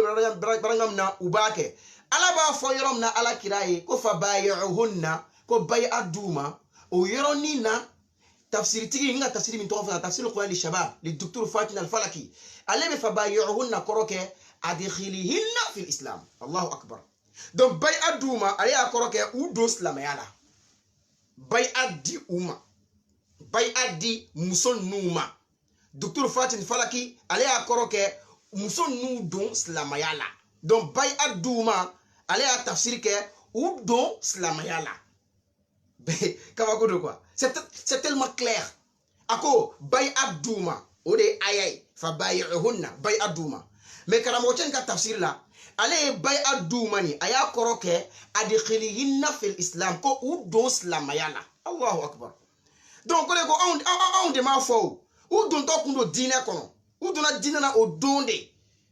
barangam na ubake alaba fo yerom na ala kiraye ko fa bayi'uhunna ko bay aduma o yeroni na tafsir tigi nga tafsir min tofa tafsir alquran li shabab li Dr Fatin Al-Falaki alebe fa bayi'uhunna koroke adkhilihinna fi al-islam Allahu akbar. Donc bay aduma ale akoroke ou dos la mayala bay addi uma bay addi muson numa Dr Fatin Falaki ale akoroke muson nu don la mayala donc bay aduma ale a tafsir ke ou don la mayala kamakodo quoi c'est tellement clair ako bay aduma ode ayay fa bay'uhunna bay aduma mais karamo chen ka tafsir la ale bay adumani aya koroke adkhilihinna fil islam ko u dos la mayala Allahu akbar. Donc ko ko on de ma fo u don to kundo dine kono u dona dine na odonde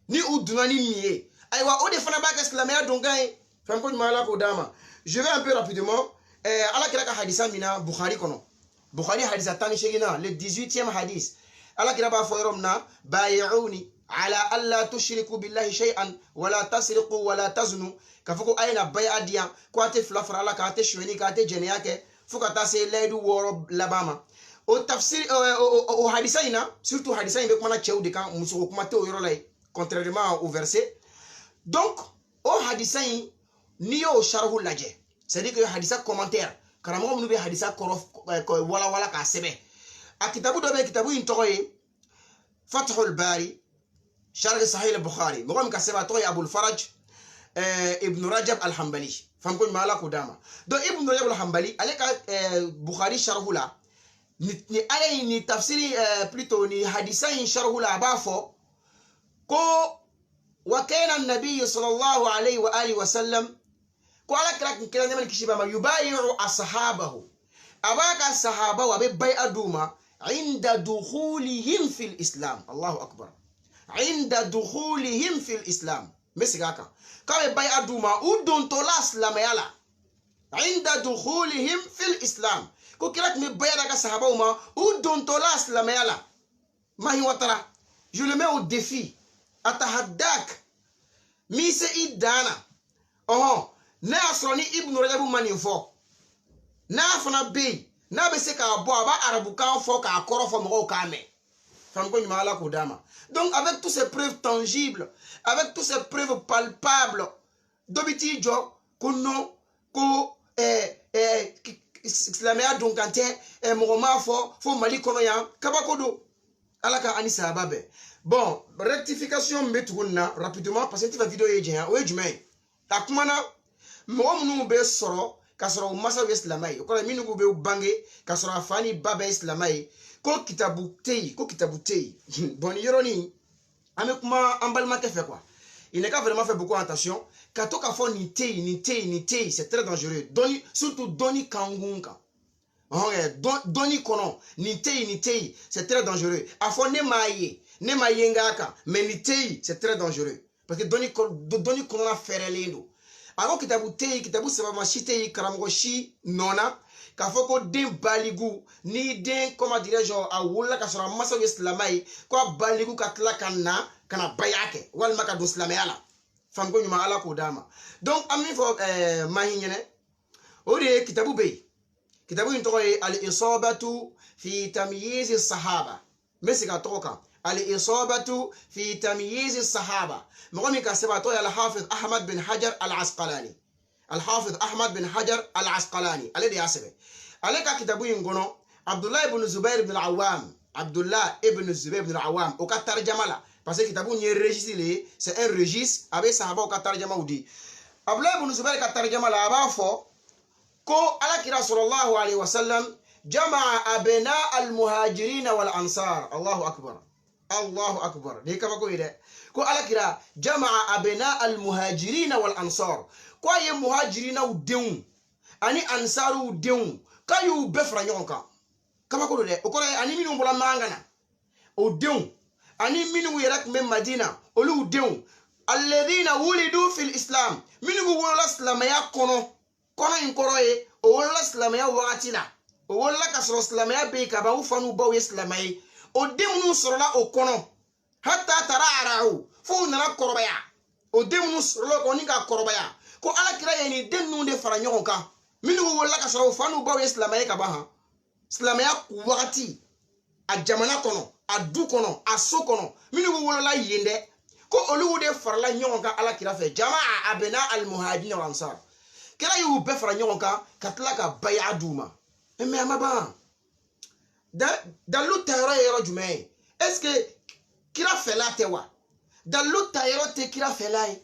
ni u dona ni mié aywa o de fana ba ka islamia don gaay fam ko mala ko dama. Je vais un peu rapidement ala kiraka hadisa mina Bukhari kono Bukhari hadisa tani shegina le 18e hadith ala kiraba fo yoromna bay'uni على ألا تشركوا بالله شيئا ولا تسرقوا ولا تزنوا كفكو أين بيع ديا كواتي فلافر على كاتي شويني كاتي جنياك فكو تاسي ليدو وورب لباما او تفسير او حديثينا surtout حديثين بك مانا تشاو ديكا مسوكو كماتي او يرولاي contrairement au verset donc au حديثين نيو شرحو لاجي c'est-à-dire que hadisa commentaire karamo mnu be hadisa korof wala ka sebe akitabu do be kitabu intoye Fathul Bari شرح صحيح البخاري مقام كسبة توي أبو الفرج ابن رجب الحنبلي فهمكم مالا قدامة دو ابن رجب الحنبلي عليك بخاري شرحه لا ni aya ni tafsiri plutôt ni hadisa شرحه لا بافو كو وكان النبي صلى الله عليه وآله وسلم كو على كلا نعمل كشيبا ما يبايع أصحابه أباك الصحابة وبيبايع دوما عند دخولهم في الإسلام الله أكبر عند دخولهم في الإسلام مسكاكا كم باي أدوما ودون تولاس لميالا عند دخولهم في الإسلام كو كلاك مي باي داكا صحابة وما ودون تولاس لميالا ما هي وترى je le mets au défi atahaddak mise idana na asroni ibn Rajab manifo na fana be na be se ka bo aba arabu ka fo ka akoro fo mo ka me. Donc avec toutes ces preuves tangibles, avec toutes ces preuves palpables, d'obiti jo kono ko islamia donc ante moroma fo mali kono ya kabakodo alaka anisa ababe. Bon, rectification metuna rapidement parce que tu vas vidéo yeje o ejumai takumana mo munu be soro kasoro masa islamai ko la minu be bange kasoro afani baba islamai ko kitabu tei bon yoroni ame kuma ambalma ke fe quoi il n'est qu'à vraiment faire beaucoup attention. Quand on a fait nité, c'est très dangereux. Surtout Doni Kangunka. Doni Kono, nité, c'est très dangereux. A fait ne maye ngaka, mais nité, c'est très dangereux. Parce que Doni Kono a fait l'endo. Alors kitabu sabama shite karamoshi nona. K'a fɔ ko den baligu ni den comment dirais-je a wolola ka sɔrɔ mansaw ye silamɛ ye ko a baligu ka tila ka na ka na baya kɛ walima ka don silamɛya la faamu ko ɲuman ala k'o d'a ma donc an min fɔ mahi ɲɛnɛ o de ye kitabu bɛ yen kitabu in tɔgɔ ye al-isabatu fi tamyiz sahaba n bɛ segin a tɔgɔ kan al-isabatu fi tamyiz sahaba mɔgɔ min ka sɛbɛn a tɔgɔ ye al-hafiz ahmad bin hajar al-asqalani الحافظ أحمد بن حجر العسقلاني الذي يحسبه عليك كتابه ينقونه عبد الله بن الزبير بن العوام عبد الله ابن الزبير بن العوام وكترجمه لا parce que كتابه يرجسي c'est un registre avec sahaba وكترجمه ودي عبد الله بن الزبير كترجمه لا بافو كو على كرا صلى الله عليه وسلم جمع أبناء المهاجرين والأنصار الله أكبر الله أكبر دي كما كويده كو على كرا جمع أبناء المهاجرين والأنصار kwa ye muhajirina u denw ani ansaru u denw ka y'u bɛɛ fara ɲɔgɔn kan kabako don dɛ o kɔrɔ ye ani minnu bɔra mangana o denw ani minnu yɛrɛ tun bɛ madina olu denw alladhina wulidu fil islam minnu wolola silamɛya kɔnɔ in kɔrɔ ye o wolola silamɛya wagati la o wolola ka sɔrɔ silamɛya bɛ yen ka ban u fa n'u baw ye silamɛ ye o den minnu sɔrɔla o kɔnɔ hatta tara arahu fo u nana kɔrɔbaya o den minnu sɔrɔla o ni ka kɔrɔbaya ko ala kira ye ni den ninnu de fara ɲɔgɔn kan minnu wolola ka sɔrɔ u fa n'u baw ye silamɛya ka ban han silamɛya wagati a jamana kɔnɔ a du kɔnɔ a so kɔnɔ minnu wolola yen dɛ ko olu de farala ɲɔgɔn kan ala kira fɛ jamaa abena al muhajirin wal ansar kira y'u bɛɛ fara ɲɔgɔn kan ka tila ka baya d'u ma mais a ma ban dalu ta yɔrɔ ye yɔrɔ jumɛn ye est ce que kira fɛla tɛ wa dalu ta yɔrɔ tɛ kira fɛla ye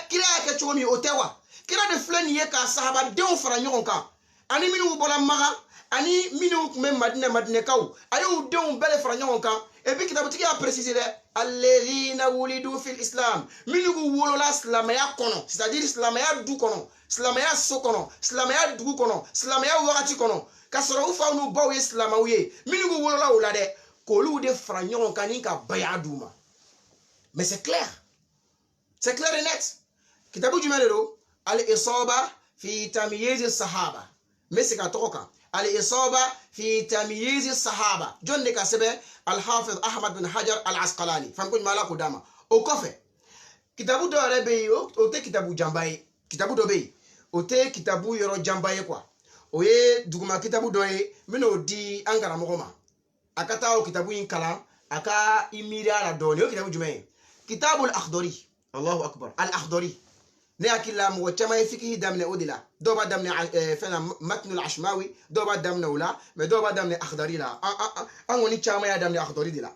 kira y'a kɛ cogo min o tɛ wa kira de filɛ nin ye ka sahabadenw fara ɲɔgɔn kan ani minnu bɔra maga ani minnu tun bɛ madinɛkaw a y'u denw bɛɛ de fara ɲɔgɔn kan et puis kitabutigi y'a préciser dɛ alladhina wulidu fil islam minnu wolola silamɛya kɔnɔ c'est à dire silamɛya du kɔnɔ silamɛya so kɔnɔ silamɛya dugu kɔnɔ silamɛya wagati kɔnɔ ka sɔrɔ u faw n'u baw ye silamɛw ye minnu wolola o la dɛ k'olu de fara ɲɔgɔn kan ni ka baya d'u ma mais c'est clair et net kitabu jumɛn de don al-isaba fi tamyiz sahaba mais c'est ka tɔgɔ kan al-isaba fi tamyiz sahaba jɔn de ka sɛbɛn al-hafiz ahmad bin hajar al-asqalani fan ko ɲuman ala k'o d'a ma o kɔfɛ kitabu dɔ yɛrɛ bɛ yen o tɛ kitabu janba ye kitabu dɔ bɛ yen o tɛ kitabu yɔrɔ janba ye quoi o ye duguma kitabu dɔ ye n bɛn'o di an karamɔgɔ ma a ka taa o kitabu in kalan a ka i miiri a la dɔɔnin o kitabu jumɛn ye kitabu al-akhdari allahu akbar al-akhdari ne hakili la mɔgɔ caman ye fikihi daminɛ o de la dɔw b'a daminɛ fɛn na matnul ashmawi dɔw b'a daminɛ o la mais dɔw b'a daminɛ akhdari la an kɔni caman y'a daminɛ akhdari de la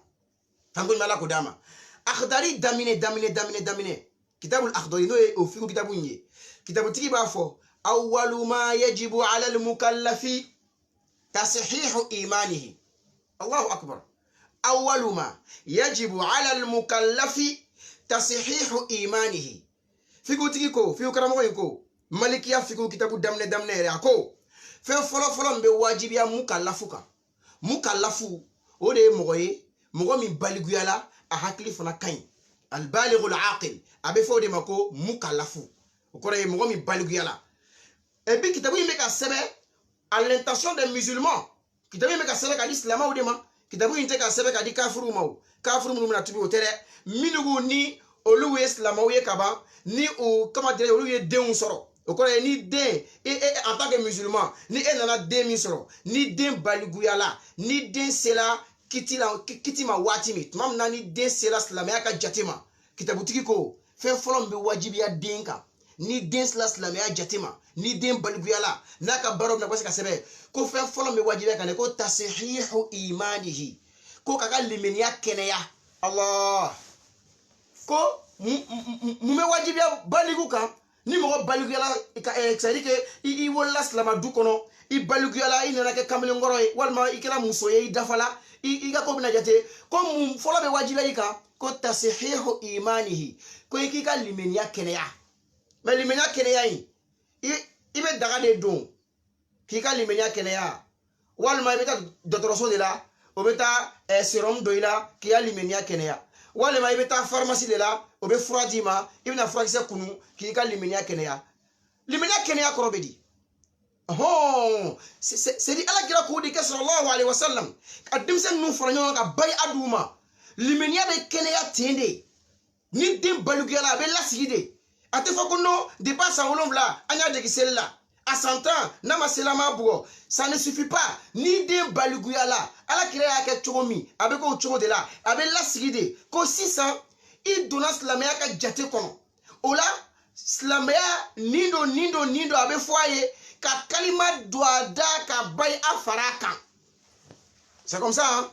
an ko ala k'o d'a ma akhdari daminɛ kitabul akhdari n'o ye o fikihu kitabu in ye kitabutigi b'a fɔ awwalu ma yajibu ala al-mukallafi tashihu imanihi allahu akbar awwalu ma yajibu ala al-mukallafi tashihu imanihi fikihu tigi ko fikihu karamɔgɔ in ko malikiya fikihu kitabu daminɛ yɛrɛ a ko fɛn fɔlɔ min bɛ wajibiya mukallafu kan mukallafu o de ye mɔgɔ ye mɔgɔ min baliguyala a hakili fana ka ɲi albalighul aqil a bɛ fɔ o de ma ko mukallafu o kɔrɔ ye mɔgɔ min baliguyala et puis kitabu in bɛ ka sɛbɛn à l'intention des musulmans kitabu in bɛ ka sɛbɛn ka di silamɛw de ma kitabu in tɛ ka sɛbɛn ka di kafiruw ma o kafiru minnu bɛna tubi o tɛ dɛ minnu ni olu ye silamɛw ye ka ban ni o comment dire olu ye denw sɔrɔ o kɔrɔ ye ni den en tant que musulman ni e nana den min sɔrɔ ni den baliguyala ni den sela kiti ma waati min tuma min na ni den sela silamɛya ka jate ma kitabutigi ko fɛn fɔlɔ min bɛ wajibiya den kan ni den sela silamɛya jate ma ni den baliguyala n'a ka baaraw bɛna bɔ se ka sɛbɛn ko fɛn fɔlɔ min bɛ wajibiya kan dɛ ko tasihihu imanihi ko k'a ka limaniya kɛnɛya Allah ko mun bɛ wajibiya baligu kan ni mɔgɔ baliguyala c'est à dire que i wolola silamɛ du kɔnɔ i baliguyala i nana kɛ kamalenkɔrɔ ye walima i kɛra muso ye i dafala iga ko bina jate ko mum fola be wajiba ika ko tasihihu imanihi ko ikika limenya keneya mais limenya keneya ibe daga de don kika limenya keneya walma ibeta dotoroso de la obeta serum doila kiya limenya keneya walma ibeta pharmacie de la obe fradima ibna frakise kunu kika limenya keneya korobedi oh c'est dit ala kira ko di sallallahu alaihi wasallam kadim sen nu franyo ka bay aduma limenya be keneya tende ni dim balugela be lasigide ate fakono de passa wolomla anya de kisella à 100 ans nama selama bugo ça ne suffit pas ni dim balugela ala kira ya ke chogomi abe ko chogo de la abe lasigide ko 600 i dona slamaya ka jate kono ola slamaya nindo abe foyer ka kalima douada ka bay afarakan. C'est comme ça, hein?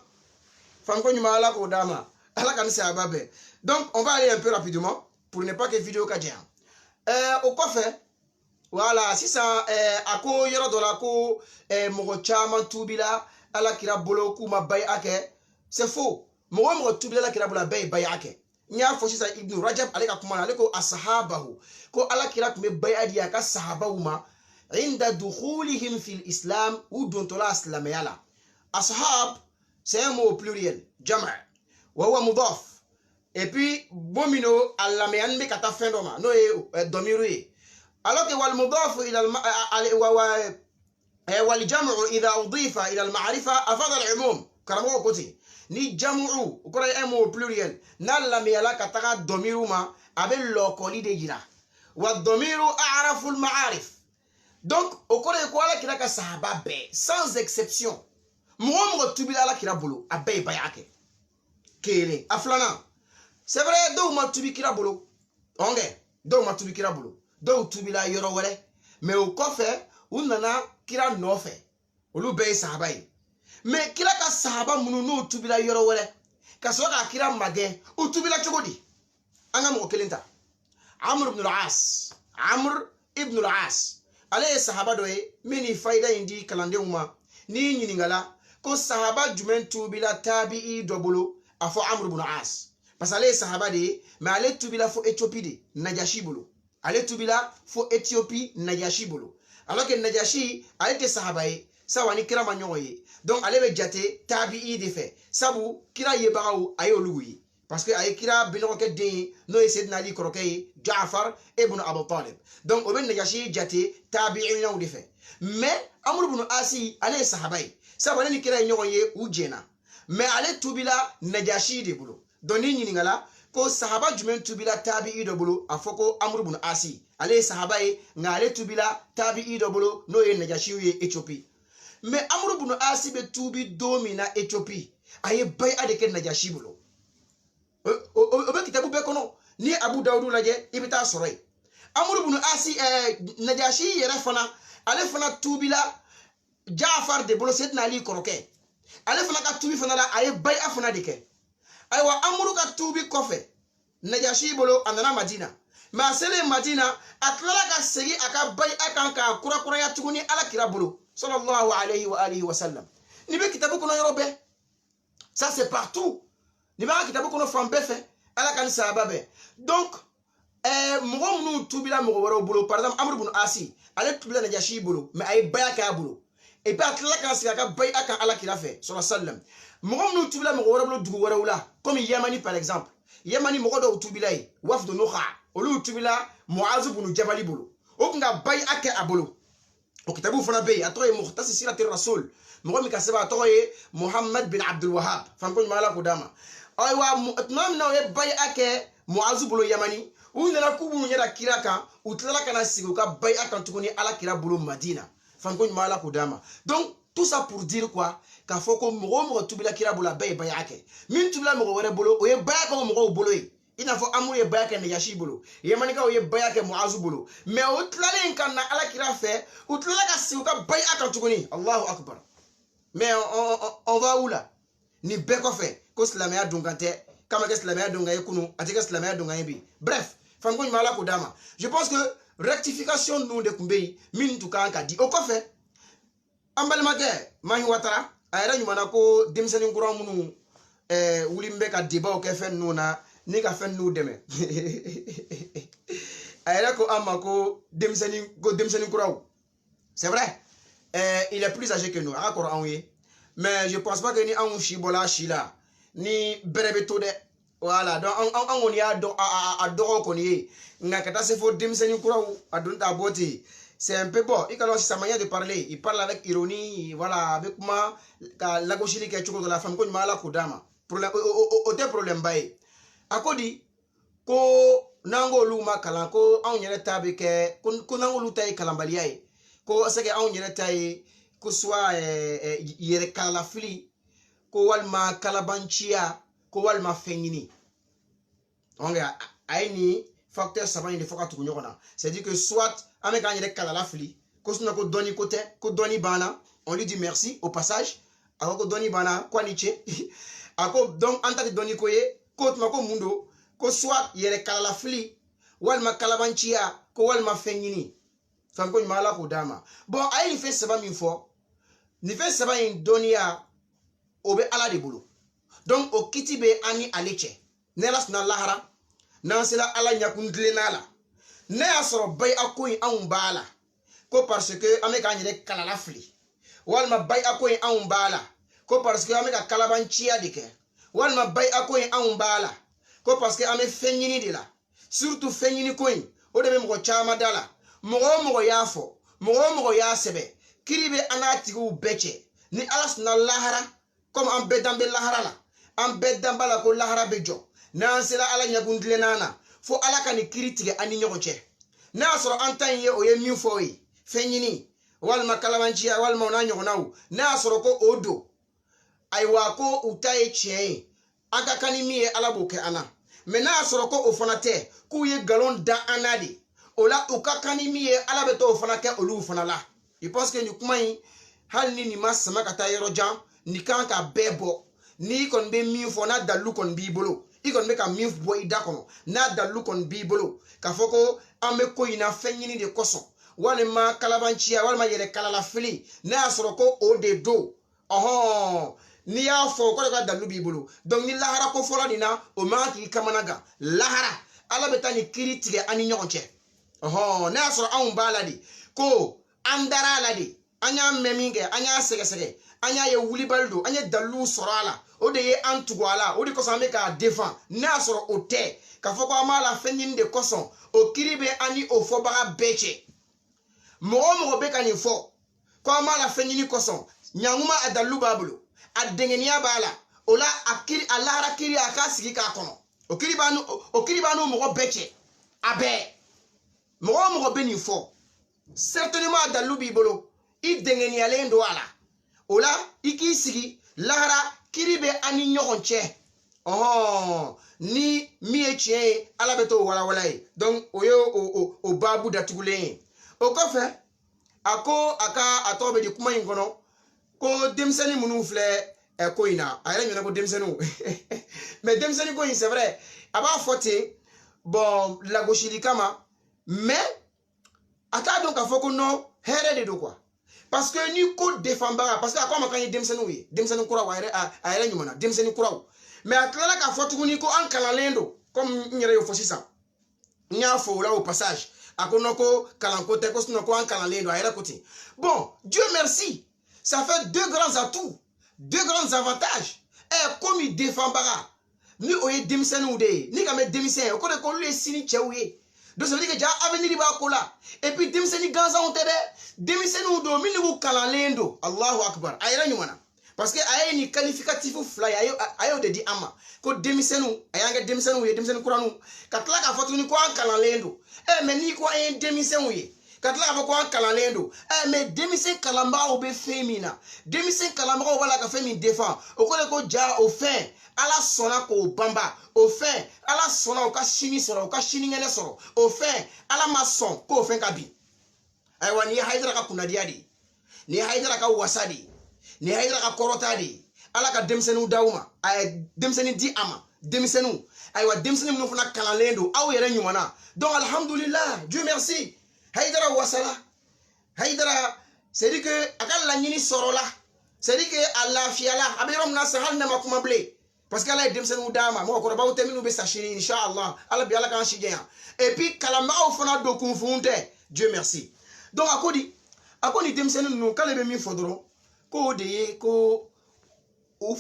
Donc, on va aller un peu rapidement pour ne pas que la vidéo kadjia. Au quoi fait? Voilà, si ça, ako yero dolako, mogochama tubila, ala kira bolo kuma bay ake, c'est faux. Mogo tubila la kira bola bay ake. Nya fo si sa Ibn Rajab aleka kumana aleko ashabahu. Ko ala kira kume bay adi aka sahabahuma. عند دخولهم في الإسلام ودون طلاء إسلاميالا أصحاب c'est un mot au pluriel جمع وهو مضاف et puis bomino allamean be kata fendoma no e domiru alors que wal mudaf ila wal jam'u idha udifa ila al ma'rifa afada al umum karamo koti ni jam'u ukora un mot au pluriel nallamela kata domiru ma abel lokoli de jira wa domiru a'rafu al ma'arif. Donc, au cours de quoi la kira ka sahaba be sans exception. Mo tubila la kira bolo abe bayake. Kele aflana. C'est vrai do ma tubi kira bolo. Onge do ma tubi kira bolo. Do tubila yoro wele. Mais au kofe unana kira nofe. Olu be sahaba yi. Mais kira ka sahaba munu no tubila yoro wele. Ka so ka kira mage u tubila chogodi. Anga mo kelenta. Amr ibn al-As. Ale sahaba doye mini faida indi kalande uma ni nyiningala ko sahaba jumen tubila tabi'i dobolo afo Amr ibn As parce ale sahaba de mais ale tubila fo Éthiopie de Najashi bolo ale tubila fo Éthiopie Najashi bolo alors que Najashi ale te sahaba e sawani kira manyoye donc ale be jate tabi'i de fait sabu kira yebaraw ayo luguyi parce que ay kira binoke de no Sayyidina Ali korokay Jaafar ibn Abu Talib donc oben Najashi jate tabi'ina ou fait mais Amr ibn Asi ale sahabai sabane ni kira nyoye ujena mais ale tubila Najashi de bulo doni ni ngala ko sahaba jumen tubila tabi'i do bulo afoko Amr ibn Asi ale sahabai ngale tubila tabi'i do bulo no ye Najashi ye Éthiopie mais Amr ibn Asi be tubi domina Éthiopie aye bay adeke Najashi bulo obe kitabu be kono ni Abu Dawud laje ibita soray Amr ibn Asi Najashi yere fana ale fana tubila Jaafar de bolo Sayyidina Ali koroke ale fana ka tubi fana la aye bay afana deke aywa Amr ka tubi kofe Najashi bolo andana Madina ma sele Madina atlala ka segi aka bay akan ka kura ya tuguni ala kira bolo sallallahu alayhi wa alihi wa sallam ni be kitabu kono yorobe ça c'est partout ni ba kitabu kono fambe fe ala kan sahaba be donc mogo munu tubila mogo waro bolo par exemple Amr ibn Asi ale tubila Najashi bolo mais ay bay aka bolo et puis atla kan sika ka bay aka ala kira fe sallallahu alayhi wa sallam mogo munu tubila mogo waro bolo dugu waro la comme Yamani par exemple Yamani mogo do tubila yi wafdu Nukha olu tubila Muaz ibn Jabal bolo o kunga bay aka abolo o kitabu fana be atoye mukhtasar sirati rasul mogo mi kasaba atoye Muhammad bin Abdul Wahhab fanko mala ko dama aywa nam na e bay aka Muaz bolo Yamani unana kubu nyera kiraka utlala kana sigo ka bay aka tukuni ala kira bolo Madina fanko mala ko dama donc tout ça pour dire quoi ka foko mogo tubila kira bolo bay aka min tubila mogo wore bolo o ye bay aka mogo bolo ina fo Amr ye bay aka Najashi bolo Yamani ka o ye bay aka Muaz bolo mais utlala kana ala kira fe utlala ka sigo ka bay aka tukuni Allahu akbar mais on va où là ni beko fe ko islamia dungante kama ke islamia dungaye kunu atika islamia dungaye bi bref fanko mala ko dama je pense que rectification nous de kumbei min tuka ka di o ko fe ambal mage mahi watara ayra nyumana ko demseni kura munu wulimbe ka deba o ke fen nuna ni ka fen nu deme ayra ko amma ko demseni kura c'est vrai il est plus âgé que nous akor anwi mais je pense pas que ni an shibola shila ni berebeto de voilà donc on y a do ko ni ngakata se fo demseni kura adunta boti. C'est un peu bon. Il a sa manière de parler. Il parle avec ironie. Voilà, avec moi, la gauche qui est de la femme, qu'on m'a la kodama. Problème baye. Akodi, ko nango luma kalanko, on yere tabe ke, ko nango lutai kalambaliae. Ko seke on yere tai, ko soit yere kalafili, ko walma kalabanchia, ko walma fengini. On a aini facteur savant il faut que tu connais. C'est-à-dire que soit avec un yere kalala fili ko suna ko doni côté ko doni bana on lui dit merci au passage ako ko doni bana kwa niche ako donc anta de doni koye ko tuma ko mundo ko soit yere kalala fili walma kalabanchia ko walma fengini fam ko mala ko dama bon ay fait ça ba min fo ni fait ça ba in donia obe ala de bulu donc o kitibe ani aleche nelas na lahara nan sila ala nyakundle nala ne asoro bay akoy an bala ko parce que ameka nyere kalala fli walma bay akoy an bala ko parce que ameka kalabanchia dike walma bay akoy an bala ko parce que ame fenyini de la surtout fenyini koy o de mo chama dala mo yafo mo ya sebe kiribe anatigu beche ni alas na lahara comme en bedambe lahara la en bedambala ko lahara bejo nan sela ala nyagundle nana fo ala kan kiritige ani nyogoche na soro antan ye o ye min fo yi fenyini walma kalamanchia walma ona nyogonawu na soro ko odo aywa ko utaye chien aga kanimi ala boke ana mais na soro ko ofonate ku ye galon da anadi ola ukakanimi ala beto ofonake olu fonala je pense que ni kumai hal ni masama kata yero jam ni kanka bebo ni kon be min fo na dalu kon bibolo ikon be ka min bo ida kono na dalu kon bibolo ka foko ame ko ina fenyini de koso wale ma kalabanchia wale ma yere kalala fili na asoro ko o de do ni ya fo ko ka dalu bibolo donc ni lahara ko fola dina o ma ki kamanaga lahara ala betani kiritige ani nyonche na asoro an baladi ko andara ladi anya meminge anya sege anya ye wulibaldo anya dalu sorala o de ye antugwala o de ko sambe ka défend na soro o te ka foko amala fenyini de koson o kiribe ani o fo baga beche mo be kan fo ko amala fenyini koson nyanguma adalu babulo adengenia bala ola akiri alara kiri akasigi ka kono o kiribanu mo beche abe mo be ni fo certainement adalu bibolo I dengenia lendo ala ola iki sigi lahara kiribe ani nyogonche ni miechie ala beto wala walai donc oyo o babu datugule o kofe ako aka atobe di kuma ngono ko demseni munu fle ko ina ayra nyona ko demsenu mais demseni ko c'est vrai aba fote bon la gauche kama mais ata donc afoko no here de do quoi parce que ni ko défendra parce que akoma kan demsenu kura wa ayra nyona demseni kura mais atlala ka fotu ni ko an kala lendo comme nyere yo fosisa nya fo là au passage akonoko kalanko te ko snoko an kala lendo ayra koti bon Dieu merci ça fait deux grands atouts deux grands avantages comme il défendra ni oye demsenu de ni ka me demisen ko de ko lui sini chewye donc ça veut dire que déjà avenir ba ko là et puis demseni ganza on te de demsenu do mi ni kala lendo Allahu akbar ayra nyona parce que aye ni qualificatif fly ayo de di ama ko demisenu ayanga demisenu ye demisenu kuranu katla ka fotu ni ko an kala lendo mais ni ko en demisenu ye katla ka ko an kala lendo mais demisen kalamba o be femina demisen kalamba o wala ka femi défend o ko ja au fin ala sona ko bamba au fin ala sona o ka shini soro o ka shini ngene soro au fin ala mason ko fin ka bi ay wani haidara ka kunadiadi ni haidara ka wasadi ni haydra ka korotadi ala ka demsenu dawma ay demseni di ama demsenu ay wa demseni no funa kala lendo aw yere nyumana donc alhamdulillah Dieu merci haydra wasala haydra c'est dit que akal la nyini sorola c'est-à-dire que Allah fiala abirom na sahal na makuma blé parce que Allah est demsen udama mo ko ba utemi be sachini inshallah Allah bi Allah kan shigen et puis kalama o fana do kunfunte Dieu merci donc akodi demsen nu kala be mi fodoro ko de ko u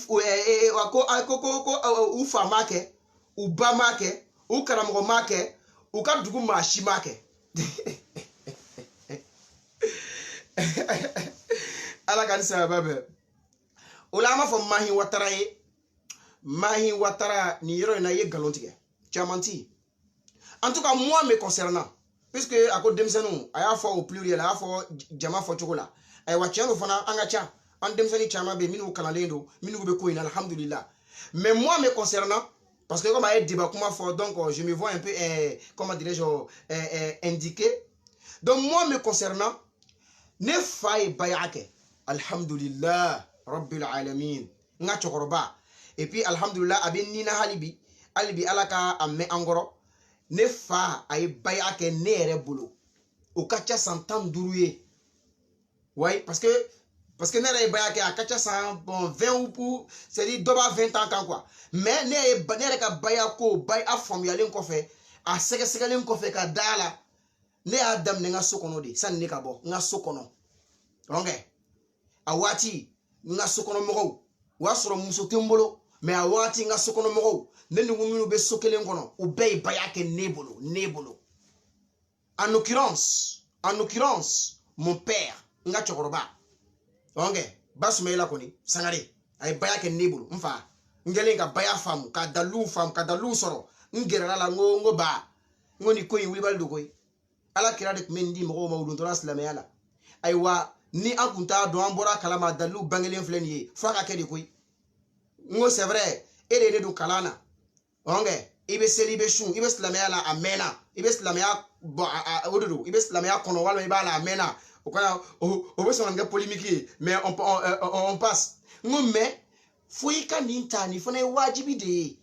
fa make u ba make u karamo make u ka dugu ma shi make ala kan sababe ulama fo mahi watara ni yoro na ye galontige chamanti en tout cas moi me concernant puisque à cause demsenu aya fo au pluriel aya fo jama fo chokola ay wachano fona angacha en demseni chama be minu kalalendo minu be ko ina alhamdulillah mais moi me concernant parce que comme ay débat comment fort donc je me vois un peu comment dirais-je indiqué donc moi me concernant ne faille bayake alhamdulillah rabbil alamin nga chokoroba et puis alhamdulillah abin nina halibi alaka amme angoro ne fa ay bayake ne ere bolo o kacha santam duruye ouais parce que ne ere bayake a kacha 120 ou pour c'est dire doba 20 ans kan quoi mais ne ere ka bayako bay a formulé ko fe a sege ko fe ka dala ne adam ne nga sokono de san ne ka bo nga sokono okay awati nga sokono mo wa soro muso tembolo mais awati nga sokono mo ne nguminu be sokele ngono o bay bayake nebolo en l'occurrence mon père nga chokoroba okay basmela koni sangare ay bayake nebolo mfa ngele nga baya fam ka dalu soro ngera la ngo ba ngoni koyi wulibal do koyi ala kirade mendi mo mawdun to islam yala aywa ni akunta do ambora kalama dalu bangelen fleni faka kedi koy ngo c'est vrai ere do kalana onge ibe selibe shun ibe islam yala amena ibe islam ya ododo ibe islam ya kono wala ibala amena okana o be songa polémique mais on passe ngo mais fuika nintani fone wajibi de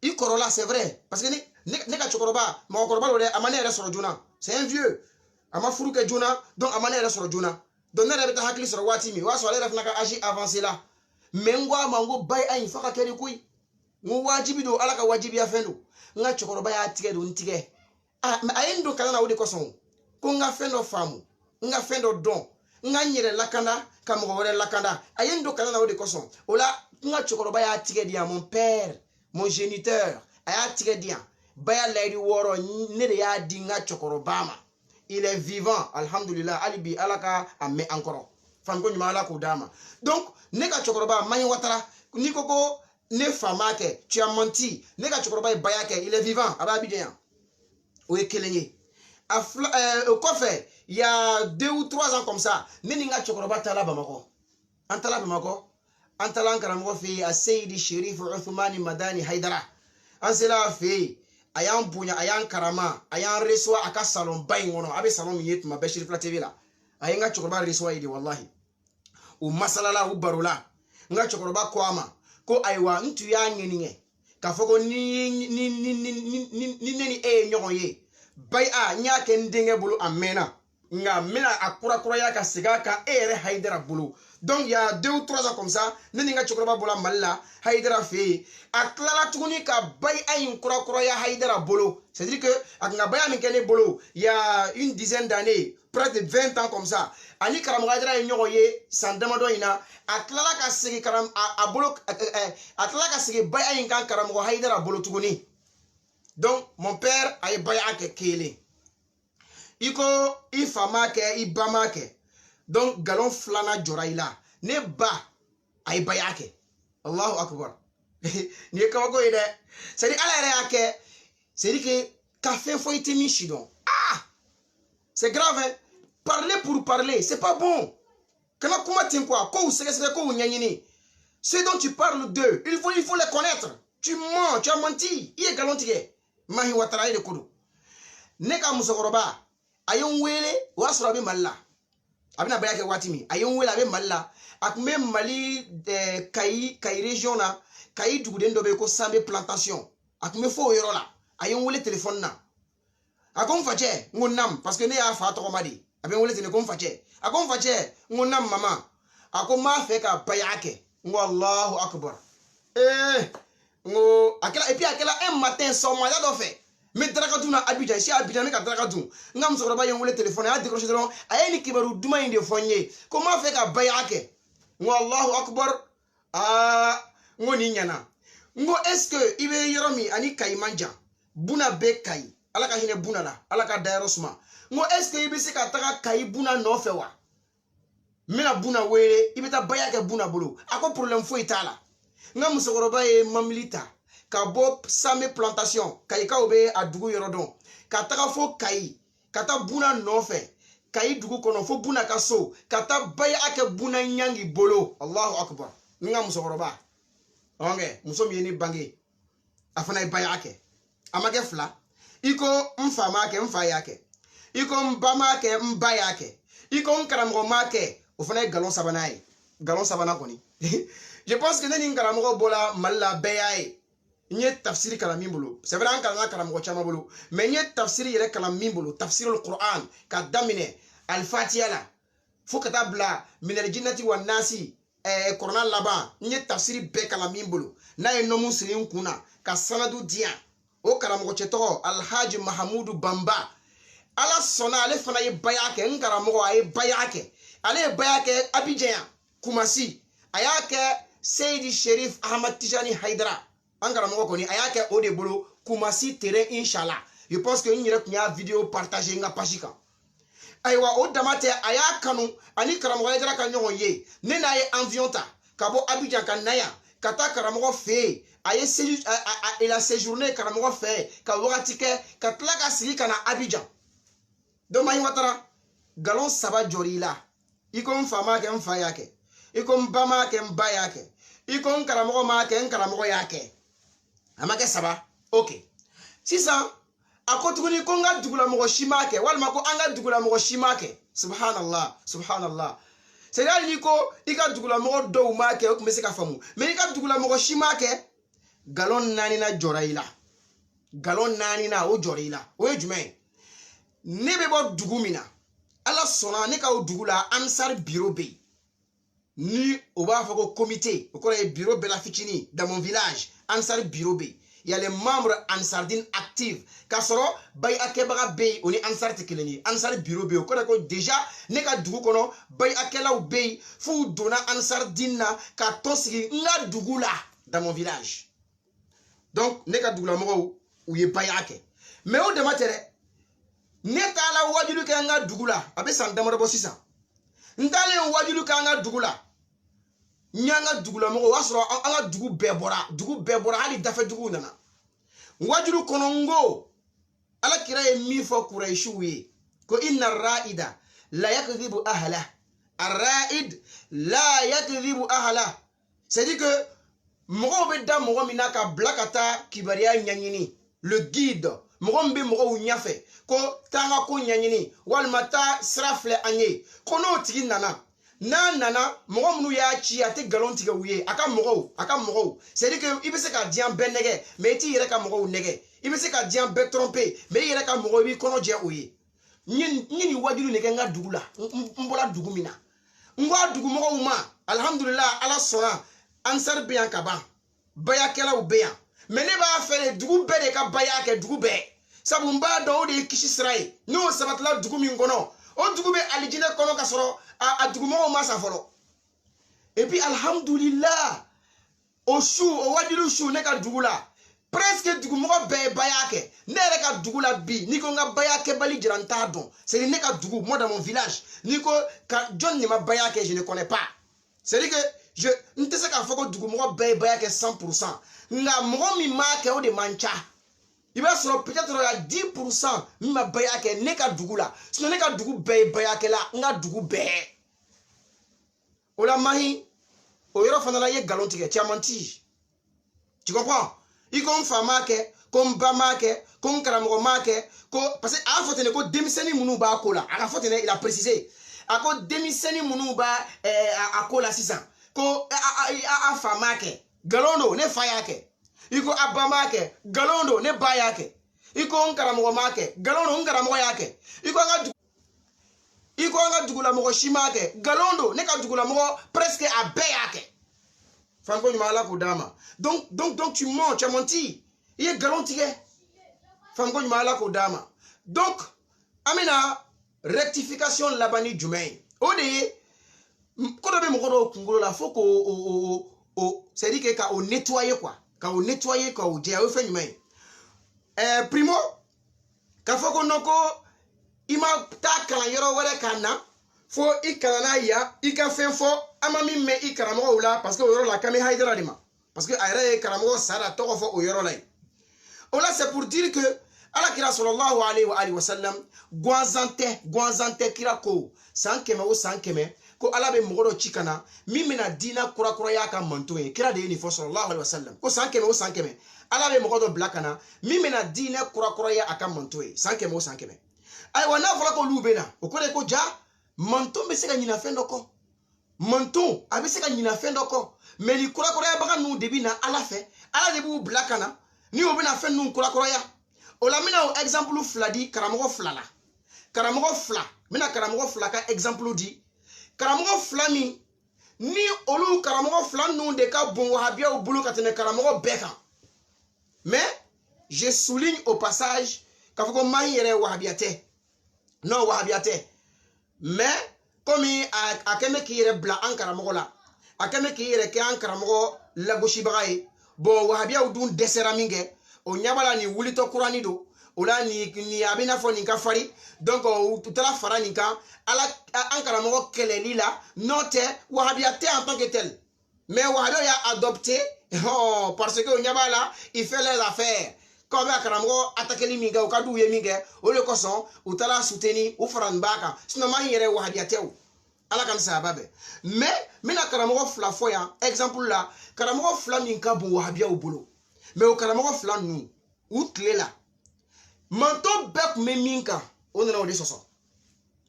ikorola c'est vrai parce que ne ka chokoroba ma koroba le amane re soro juna c'est un vieux ama furuke juna donc amane re soro juna donc ne rebeta hakli soro watimi wa so le refna ka agi avancer là mengwa mango bay ay faka keri kuy ngo wajibi do alaka wajibi ya fendo nga chokoroba ya tige do ntige ma ayendo kala na wodi koson ko nga fendo famu nga fendo don nga nyere lakanda kam go wore lakanda ayendo kala na wodi koson ola nga chokoroba ya tige dia mon père mon géniteur aya tige dia baya lady woro ne de ya dinga chokorobama il est vivant alhamdulillah alibi alaka amme encore fam ko nyuma alako dama donc ne ka chokoroba mani watara ni koko ne famake tu as menti ne ka chokoroba bayake il est vivant arabi bien o ekelenye au coffre il y a 2 ou 3 ans comme ça ne ninga chokoroba tala bamako antala karamo fi asayidi sherif uthmani madani haidara ansela fi ayan bunya ayan karama ayan reswa aka salon bay ngono abe salon yet ma bashir platv la ayenga chokoroba reswa idi wallahi u masalala u barula nga chokoroba kwama ko aywa ntu ya ngeninge ka fogo ni nyoye bay a nyake ndenge bulu amena nga mena akura ya ka siga ka ere haidara bulu donc il y a 2 ou 3 ans comme ça nini nga chokoroba bula malla haidara fe aklala tuguni ka bay ayin kura ya haidara bolo c'est à dire que aknga baya min kene bolo il y a une dizaine d'années près de 20 ans comme ça ani karam haidara nyoye sandamado ina aklala ka sigi karam abolo aklala ka sigi bay ayin kan karam haidara bolo tuguni donc mon père ay bay ake kele iko ifamake ibamake donc galon flana joraila ne ba ay bayake Allahu akbar ni ka ko ide c'est dit ala yake c'est dit que café faut être michidon c'est grave hein? Parler pour parler c'est pas bon kana kuma tin quoi ko sege ko nyanyini ce dont tu parles d'eux il faut les connaître tu mens tu as menti il est galon tige mahi watara ile kudu ne ka musokoroba ayon wele wasra bi malla abina bayake watimi ayon wele abe malla akme mali kai region na kai duguden do be ko sambe plantation akme fo yoro la ayon wele téléphone na akon fache ngonam parce que ne ya fa to madi abe wele tele kon fache akon fache ngonam mama ako ma fe ka bayake ngo Allahu akbar ngo akela et puis akela un matin soma ya do fe me draka duna Abidjan si Abidjan ne ka draka dun ngam so ba yengole téléphone a décrocher don ayeni kibaru duma inde fonye ko ma fe ka bayake ngo Allahu akbar ngo ni nyana ngo est-ce que ibe yoromi ani kaimanja buna be kai ala ka hine buna la ala ka dairo suma ngo est-ce que ibe se ka taka kai buna no fe wa mina buna wele ibe ta bayake buna bolo ako problème fo itala ngam so goroba e mamlita ka bo same plantation kai ka obe adugu yorodon ka taka fo kai kata buna no fe kai dugu kono fo buna ka so kata bayake buna nyangi bolo Allahu akbar ngam so goroba onge muso mi ni bangi afana bayake amake fla iko mfama ke mfa yake iko mbama ke mba yake iko nkaramgo make ofana galon sabana koni je pense que nani nkaramgo bola malla bayaye nye tafsiri kala mimbulu c'est vrai kala nkaramgo chama bulu mais nye tafsiri yele kala mimbulu tafsirul Qur'an ka damine al-Fatiha la fo katabla min al-jinnati wan nasi corona laba nye tafsiri be kala mimbulu na ye nomu sirin kuna ka sanadu dia o karamogo cheto Alhaji Mahamudu Bamba ala sona ale fana ye bayake nkaramogo ay bayake ale bayake Abidjan Kumasi ayake Seydi Sherif Ahmad Tijani Haidara nkaramogo koni ayake ode bolo Kumasi terrain inshallah je pense que nyire kunya vidéo partager nga pashika aywa o damate aya kanu ani karamogo Haidara kan nyon ye ne na ye avion ta kabo Abidjan kan naya kata karamogo fe il a séjourné karamogo fe ka wakati ke katla ka sigi kana Abidjan do mayi watara galon saba jorila iko mfama ke mfa yake iko mbama ke mba yake iko karamogo ma ke karamogo yake amake saba okay sisa akotuguni ko nga dugula mogo shimake walma ko anga dugula mogo shimake subhanallah c'est là liko ika dugula mogo do make ko meseka famu mais ika dugula mogo shimake galon nani na joraila galon nani na o joraila o ejume nebe bo dugumina ala sona ne ka o dugula ansar bureau be ni o ba fa ko comité o ko e bureau be la fitini dans mon village ansar bureau be il y a les membres ansardine active kasoro bay akeba be oni ansar tekeleni ansar bureau be ko déjà ne ka dugu kono bay akela o be fu dona ansardina ka tosigi nga dugula dans mon village donc ne ka dugula mo ou ye bayake mais o de matere ne kala wajulu ka nga dugula abe sandamoro bo sisa ndale wajulu ka nga dugula nyanga dugula mo wasro anga dugu bebora hali dafa dugu nana wajulu konongo ala kira e mi fo quraishu wi ko inna raida la yakdhibu ahla ar-ra'id la yakdhibu ahla c'est dit que mogo be da mogo minaka blakata kibaria nyanyini le guide mogo mbe mogo unyafe ko tanga ko nyanyini walmata srafle anye kono tigi nana mogo munu ya chi ate galon tiga uye aka mogo c'est dire que ibe se ka dian benege mais ti yere ka mogo nege ibe se ka dian be tromper mais yere ka mogo bi kono je uye nyini wadilu nege nga dugula mbola dugumina ngwa dugu mogo uma alhamdulillah ala sona ansar biyan kaba bayakela u biyan mais ne ba fere dugu be de ka bayake dugu be sabu mba do de kishi srai no sabatla dugu min gono o dugu be alijine kono kasoro a dugu mo ma sa folo et puis alhamdulillah o shu o wadilu shu ne ka dugu la presque dugu mo be bayake ne re ka dugu la bi ni ko nga bayake bali jiranta don c'est ne ka dugu moi dans mon village ni ko ka John ni ma bayake je ne connais pas c'est dire que je ntese ka foko dugu mo be bayake 100% nga mo mi ma ke o de mancha il va sur peut-être à 10% ma bayake ne ka dugu la sinon ne ka dugu be bayake la nga dugu be ola mahi o yoro fanala ye galon tige tiamanti tu comprends il comme fama ke comme bama ke comme karamo make ko parce que a fotene ko demiseni munu ba ko la a fotene il a précisé a ko demiseni munu ba a ko la 600 ko a fama ke galondo ne fayake iko abama ke galondo ne bayake iko nkaramo make galondo nkaramo yake iko nga iko anga dugula mo shimake galondo ne ka dugula mo presque à beyake fanko ni mala ko dama donc tu mens, tu as menti il est galontige fanko ni mala ko dama donc amina rectification labani jumay ode ko do be mo ko kungolo la faut ko c'est dire que ka on nettoyer quoi ka on nettoyer ka o dia o fe nyumay primo ka faut ko noko ima ta kala yoro wala kana fo ikalana ya ika fen fo amami me ikaramo wala parce que yoro la kami haidara dima parce que ayre karamo sara to fo o yoro lay ola c'est pour dire que ala kira sallallahu alayhi wa sallam gwanzante kira ko sankeme o sankeme ko ala be mogodo chikana mimina dina kura ya ka manto e kira de ni fo sallallahu alayhi wa sallam ko sankeme o sankeme ala be mogodo blakana mimina dina kura ya aka manto e sankeme o sankeme ay wana fala ko lubena o ko ko ja manto be se ka nyina fendo ko manto abi se ka nyina fendo ko me li kura ya baka nu debi na ala fe ala de bu blakana ni o be na fe nu kura ya o la mina o exemple fladi karamogo flala karamogo fla mina karamogo fla ka exemple di karamogo flami ni olu karamogo fla nu de ka bon wahabia o bulu katene karamogo beka mais je souligne au passage ka foko mayere wahabiate non wahabiate mais comme akeme ki yere bla an karamogo la akeme ki yere ke an karamogo la goshi bagaye bo wahabia o dun desera minge o nyabala ni wulito kurani do ola ni abina fo ni ka fari donc o tutala fara ni kan ala ankara mo keleli la note wahabiate en tant que tel mais wahabia ya adopté parce que o nyabala il fait les affaires comme akara mo attaquer li minga o ka duye minga o le koson utala soutenir ou faran baka sinon ma yere wahabiate o ala kan sababe mais mina karamo fla fo ya exemple là karamo fla min ka bo wahabia o bolo mais au karamo fla nu outle la manto bek me minka on na o de soso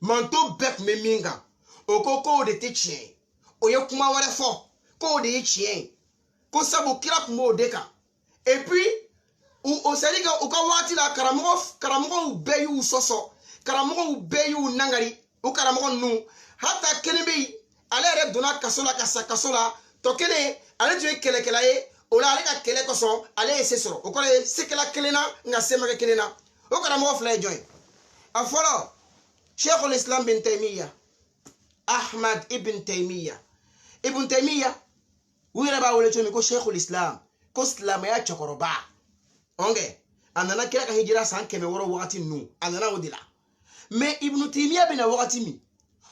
manto bek me minka o koko de te chien o ye kuma wale fo ko de chien ko sabo kira kuma de ka et puis o seli ka o ka wati la karamo be yu soso karamo be yu nangari o karamo nu hata kenebe ale re dona kasola kasola to kene ale je kelekela ye ola ale ka kele koso ale ese soro o kole sekela kelena nga sema ke kelena o kara mo fla joy afolo Sheikh al-Islam bin Taymiyyah Ahmad ibn Taymiyyah wira ba wole chomi ko Sheikh al-Islam ko islam ya chokoroba onge anana kila ka hijira san keme woro wakati nu anana odila mais ibn Taymiyyah bina wakati mi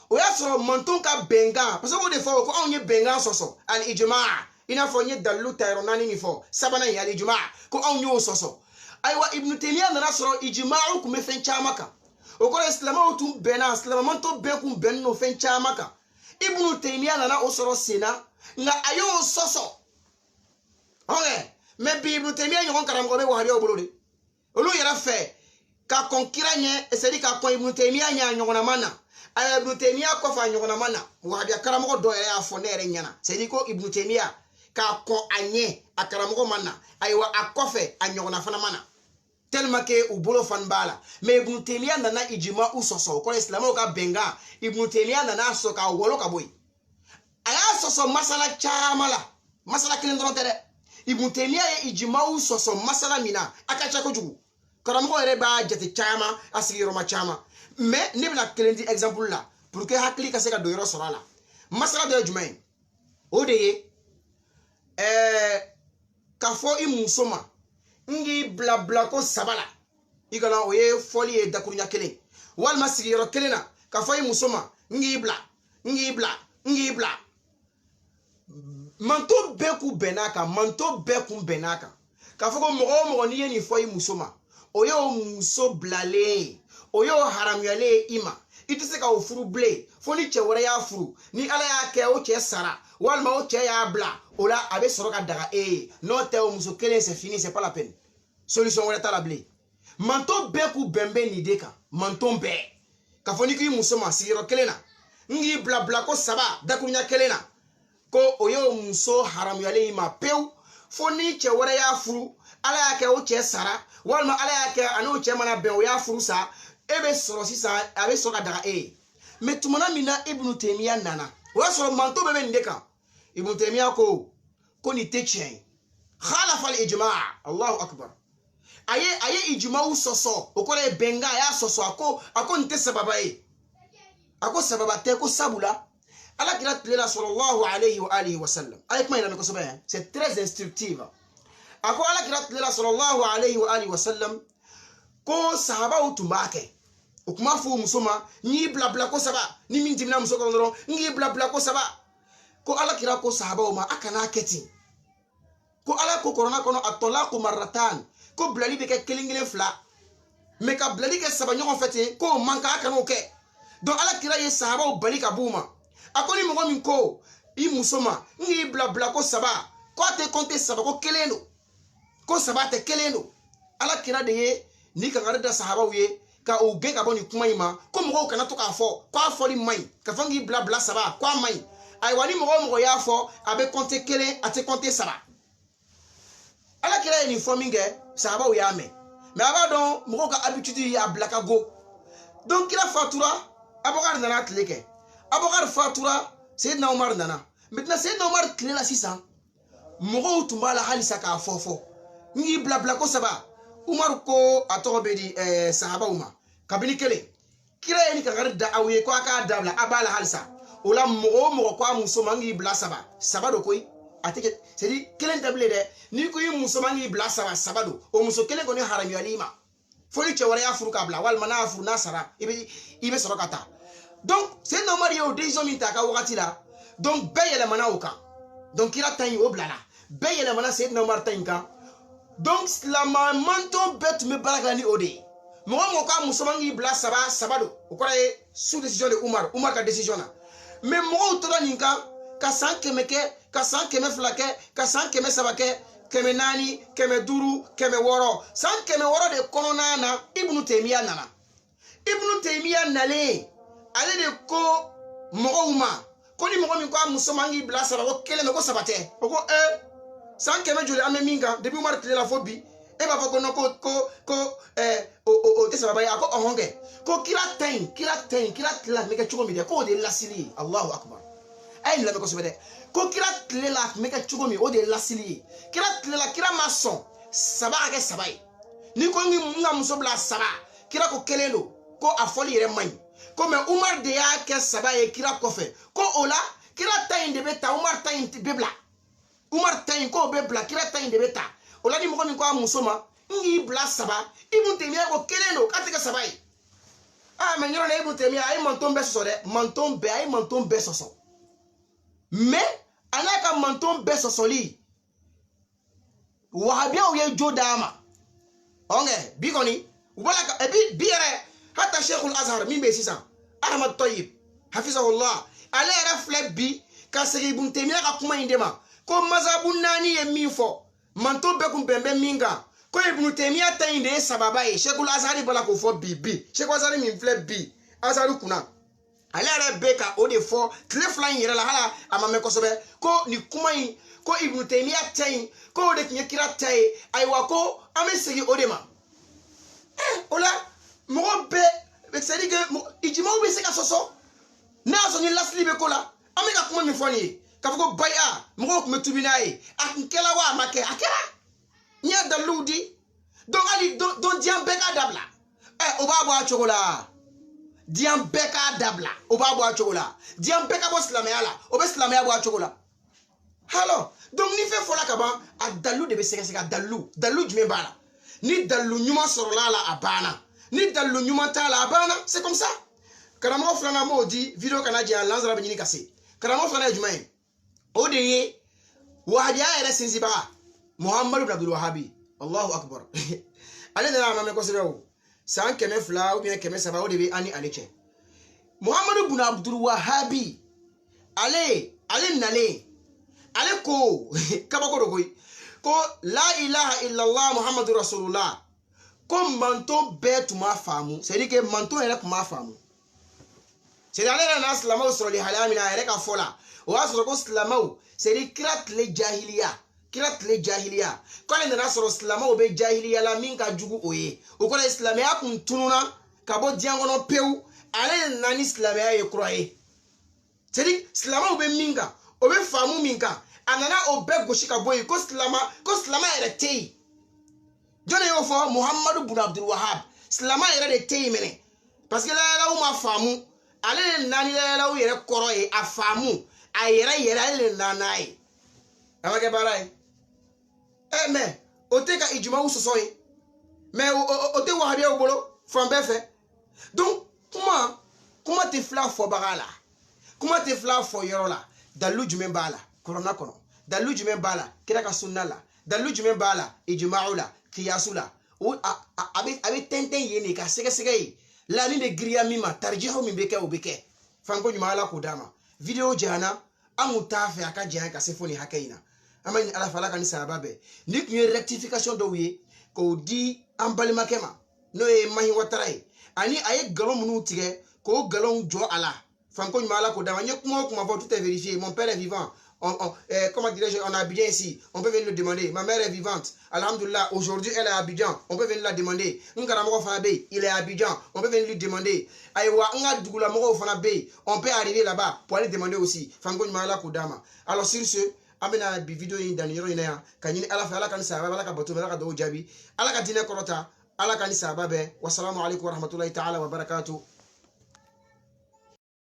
o ya soro manton ka benga parce que o de fo ko onye benga soso al ijma' ina fo nye dalu tayro nani ni fo sabana ya al ijma' ko onye soso aywa ibn Taymiyyah nana soro ijma'u ku me fen chamaka o ko islam o tum bena islam manto be ku benno fen chamaka ibn Taymiyyah nana o soro sena nga ayo soso okay me bi ibn Taymiyyah nyon karam ko be wahabi o bolode olu yara fe ka konkiranye esedi ka ko ibn Taymiyyah nya nyona mana ay ibn Taymiyyah ko fa nyona mana wahabi karam ko do ya fo nere nyana sedi ko ibn Taymiyyah ka ko anye akaram ko mana aywa akofe anyona fana mana tellement que u bolo fan bala mais ibn Taymiyyah nana ijma usoso ko islamo ka benga ibn Taymiyyah nana so ka wolo ka boy aya soso masala chamala masala kilindron tere ibn Taymiyyah ijma usoso masala mina akacha ko jugu karam ko ere ba jati chama asigiro ma chama mais ne bla kilindi exemple là pour que hakli ka se ka doyro sorala masala de jumain odeye kafo imusoma ngi bla ko sabala igala oye foli e dakunya kele wal masigiro kelena kafo imusoma ngi bla manto beku benaka kafo ko mo ni yeni fo imusoma oyo muso blale oyo haram yale ima itise ka ofuru ble foni chewore ya furu ni ala ya ke o che sara walma o che ya bla ola abe soroka daga no te o muso kele c'est fini, c'est pas la peine solution wala ta la ble manto beku bembe ni deka manto be ka foni ki muso ma sigiro kelena ngi bla ko saba dakunya kelena ko oyo muso haram yale ima peu foni chewore ya furu ala ya ke o che sara walma ala ya ke anu che mana be o ya furu sa ebe soro sisa abe soroka daga mais tumana mina Ibn Taymiyyah nana o y'a sɔrɔ manto bɛ nin de kan Ibn Taymiyyah ko nin tɛ tiɲɛ ye khalafa al-ijma' Allahu akbar aye ijma'u sɔsɔ o kɔrɔ ye bɛnkan a y'a sɔsɔ a ko nin tɛ sababa ye a ko sababa tɛ ko sabula alakira tilela sallallahu alayhi wa alihi wa sallam aye kuma ina kosɛbɛ hein c'est très instructif a ko alakira tilela sallallahu alayhi wa alihi wa sallam ko sahabaw tun b'a kɛ o kuma fɔ muso ma n'i bila ko saba ni min dimina muso kan dɔrɔn n'i bila ko saba ko alakira ko sahabaw ma a kana kɛ ten ko ala ko korona kɔnɔ at-talaqu marratan ko bilali bɛ kɛ kelen fila mais ka bilali kɛ saba ɲɔgɔn fɛ ten ko man ka a kan'o kɛ donc alakira ye sahabaw bali ka b'u ma a ko ni mɔgɔ min ko i muso ma n'i bila ko saba ko a tɛ compter saba ko kelen don ko saba tɛ kelen don alakira de ye ni kangari da sahabaw ye ka o gɛn ka bɔ nin kuma in ma ko mɔgɔw kana to k'a fɔ k'a fɔli man ɲi ka fɔ k'i bila saba k'a man ɲi ayiwa ni mɔgɔ y'a fɔ a bɛ compter kelen a tɛ compter saba alakira ye nin fɔ min kɛ sahabaw y'a mɛn mais a b'a dɔn mɔgɔw ka habitude ye a bila ka go donc kira fatura Abubakar nana tile kɛ Abubakar fatura Seydina Umar nana maintenant Seydina Umar tile la sisan mɔgɔw tun b'a la halisa k'a fɔ n'i bila ko saba Umar ko a tɔgɔ bɛ di sahabaw ma kabini kelen kira ye ni kangari da aw ye ko a k'a dabila a b'a la halisa o la mɔgɔ o mɔgɔ ko a muso ma k'i bila saba do koyi a tɛ kɛ c'est à dire kelen tɛ bilen dɛ n'i ko i muso ma k'i bila saba do o muso kelen kɔni haramuyali i ma fo ni cɛ wɛrɛ y'a furu k'a bila walima n'a y'a furu n'a sara i bɛ sɔrɔ ka taa donc Seydina Umar ye o décision min ta a ka wagati la donc bɛɛ yɛlɛmana o kan donc kira ta in o bilala bɛɛ yɛlɛmana Seydina Umar ta in kan donc silamɛmanto bɛɛ tun bɛ baara kɛ ni o de ye mɔgɔ mɔgɔ k'a muso man k'i bila saba do o kɔrɔ ye sous décision de Umar ka décision na mais mɔgɔw tora nin kan ka san 100 kɛ ka san 200 kɛ ka san 300 kɛ 400 500 600 san 600 de kɔnɔna na Ibn Taymiyyah nana Ibn Taymiyyah nalen ale de ko mɔgɔw ma ko ni mɔgɔ min ko a muso man k'i bila saba ko kelen do ko saba tɛ o ko san 100 joli an bɛ min kan depuis Umar tile la fo bi e b'a fɔ ko non ko o tɛ sababa ye a ko ɔhɔn kɛ ko kira ta in tile la tun bɛ kɛ cogo min dɛ k'o de ye lasili ye Allahu akbar a ye nin lamɛn kosɛbɛ dɛ ko kira tile la tun bɛ kɛ cogo min o de ye lasili ye kira tile la kira ma sɔn saba ka kɛ saba ye ni ko n ka muso bila saba kira ko kelen do ko a fɔli yɛrɛ man ɲi ko mais Umar de y'a kɛ saba ye kira kɔfɛ ko o la kira ta in de bɛ ta Umar ta in bɛ bila Umar ta in k'o bɛ bila kira ta in de bɛ ta o la ni mɔgɔ min ko a muso ma n k'i bila saba Ibn Taymiyyah ko kelen do k'a tɛ kɛ saba ye mais yɔrɔ la Ibn Taymiyyah a ye manton bɛɛ sɔsɔ dɛ a ye manton bɛɛ sɔsɔ mais a n'a ka manton bɛɛ sɔsɔli wahabiyaw ye jo d'a ma ɔnkɛ bi kɔni u b'a la ka et puis bi yɛrɛ hata Sheikhul Azhar min bɛ sisan Ahmad Tayyib hafizahullah ale yɛrɛ filɛ bi ka segin Ibn Taymiyyah ka kuma in de ma ko mazhabu 4 ye min fɔ manton bɛɛ kun bɛnbɛn min kan ko Ibn Taymiyyah ta in de ye sababa ye Sheikhul Azhar bala k'o fɔ bi Sheikhul Azhar min filɛ bi Azhar kunna ale yɛrɛ bɛ ka o de fɔ tile fila in yɛrɛ la hala a ma mɛn kosɛbɛ ko ni kuma in ko Ibn Taymiyyah ta in ko o de tun ye kira ta ye ayiwa ko an bɛ segin o de ma o la mɔgɔ bɛɛ c'est à dire que ijmaw bɛ se ka sɔsɔ n'a y'a sɔrɔ ni lasili bɛ ko la an bɛ ka kuma min fɔ nin ye k'a fɔ ko baya mɔgɔw tun bɛ tubi n'a ye a tun kɛla wa a ma kɛ a kɛra n y'a daliluw di donc hali donc diɲɛ bɛɛ k'a dabila o b'a bɔ a cogo la diɲɛ bɛɛ k'a dabila o b'a bɔ a cogo la diɲɛ bɛɛ ka bɔ silamɛya la o bɛ silamɛya bɔ a cogo la alors donc ni fɛn fɔra ka ban a dalilu de bɛ sɛgɛsɛgɛ a dalilu jumɛn b'a la ni dalilu ɲuman sɔrɔla la a banna ni dalilu ɲuman t'a la a banna c'est comme ça karamɔgɔ filanan m'o di video kana jɛ a lansara bɛ ɲini ka se karamɔgɔ filanan ye jumɛn ye o de ye wahabiya yɛrɛ sinsinbaga Muhammadu bin Abdul Wahabi Allahu akbar ale nana a ma mɛn kosɛbɛ o san 200 ou bien 300 o de bɛ an ni ale cɛ Muhammadu bin Abdul Wahabi ale nalen ale ko kabako do koyi ko la ilaha illallah Muhammadu rasulullah ko manton bɛɛ tun m'a faamu c'est à dire que manton yɛrɛ tun m'a faamu c'est à dire ale yɛrɛ nana silamɛw sɔrɔli halaya min na a yɛrɛ ka fɔ la o y'a sɔrɔ ko silamɛw c'est à dire kira tile jahiliya k'ale nana sɔrɔ silamɛw bɛ jahiliya la min ka jugu o ye o kɔrɔ ye silamɛya kun tununa ka bɔ diɲɛ kɔnɔ pewu ale nani silamɛya ye kura ye c'est à dire silamɛw bɛ min kan o bɛ faamu min kan a nana o bɛɛ gosi ka bɔ yen ko silama yɛrɛ tɛ yen jɔn de y'o fɔ muhamadu bun abdul wahab silama yɛrɛ de tɛ yen mɛnɛ parce que layɛlaw ma faamu ale de nani layɛlaw yɛrɛ kɔrɔ ye a faamu a yɛrɛ ale de nana ye a ma kɛ baara ye mais o tɛ ka ijumaw sɔsɔ ye mais o tɛ wahabiyaw bolo fan bɛɛ fɛ donc kuma tɛ fila fɔbaga la kuma tɛ fila fɔ yɔrɔ la dalilu jumɛn b'a la kuranɛ kɔnɔ dalilu jumɛn b'a la kira ka sunna la dalilu jumɛn b'a la ijumaw la kiyasu la a bɛ tɛntɛn yen de ka sɛgɛsɛgɛ yen lani bɛ giriya min ma tarijihaw min bɛ kɛ o bɛ kɛ fanko ɲuman ala k'o d'a ma video janyana an kun t'a fɛ a ka janya ka se fo nin hakɛ in na an bɛ ɲini ala fɛ ala ka ni sababa bɛɛ ni tun ye rectification dɔw ye k'o di an balimakɛ ma n'o ye Mahi Watara ye ani a ye nkalon minnu tigɛ k'o nkalon jɔ a la fanko ɲuman ala k'o d'a ma n ye kuma o kuma fɔ tout est vérifié mon père est vivant comment dirais-je, on a Abidjan ici, on peut venir le demander. Ma mère est vivante, alhamdoulilah, aujourd'hui elle est à Abidjan, on peut venir la demander. Nkaramogo Fanabe, il est à Abidjan, on peut venir lui demander. Aïwa, Nga Mogo Fanabe, on peut arriver là-bas pour aller demander aussi. Fango Nyamala Koudama. Alors sur ce, amena bi vidéo yi dan yoro ina kanyini ala fa ala kan sa ala ka batu ala ka do jabi ala ka dine korota ala kan sa babe wassalamu alaikum warahmatullahi ta'ala wa barakatuh.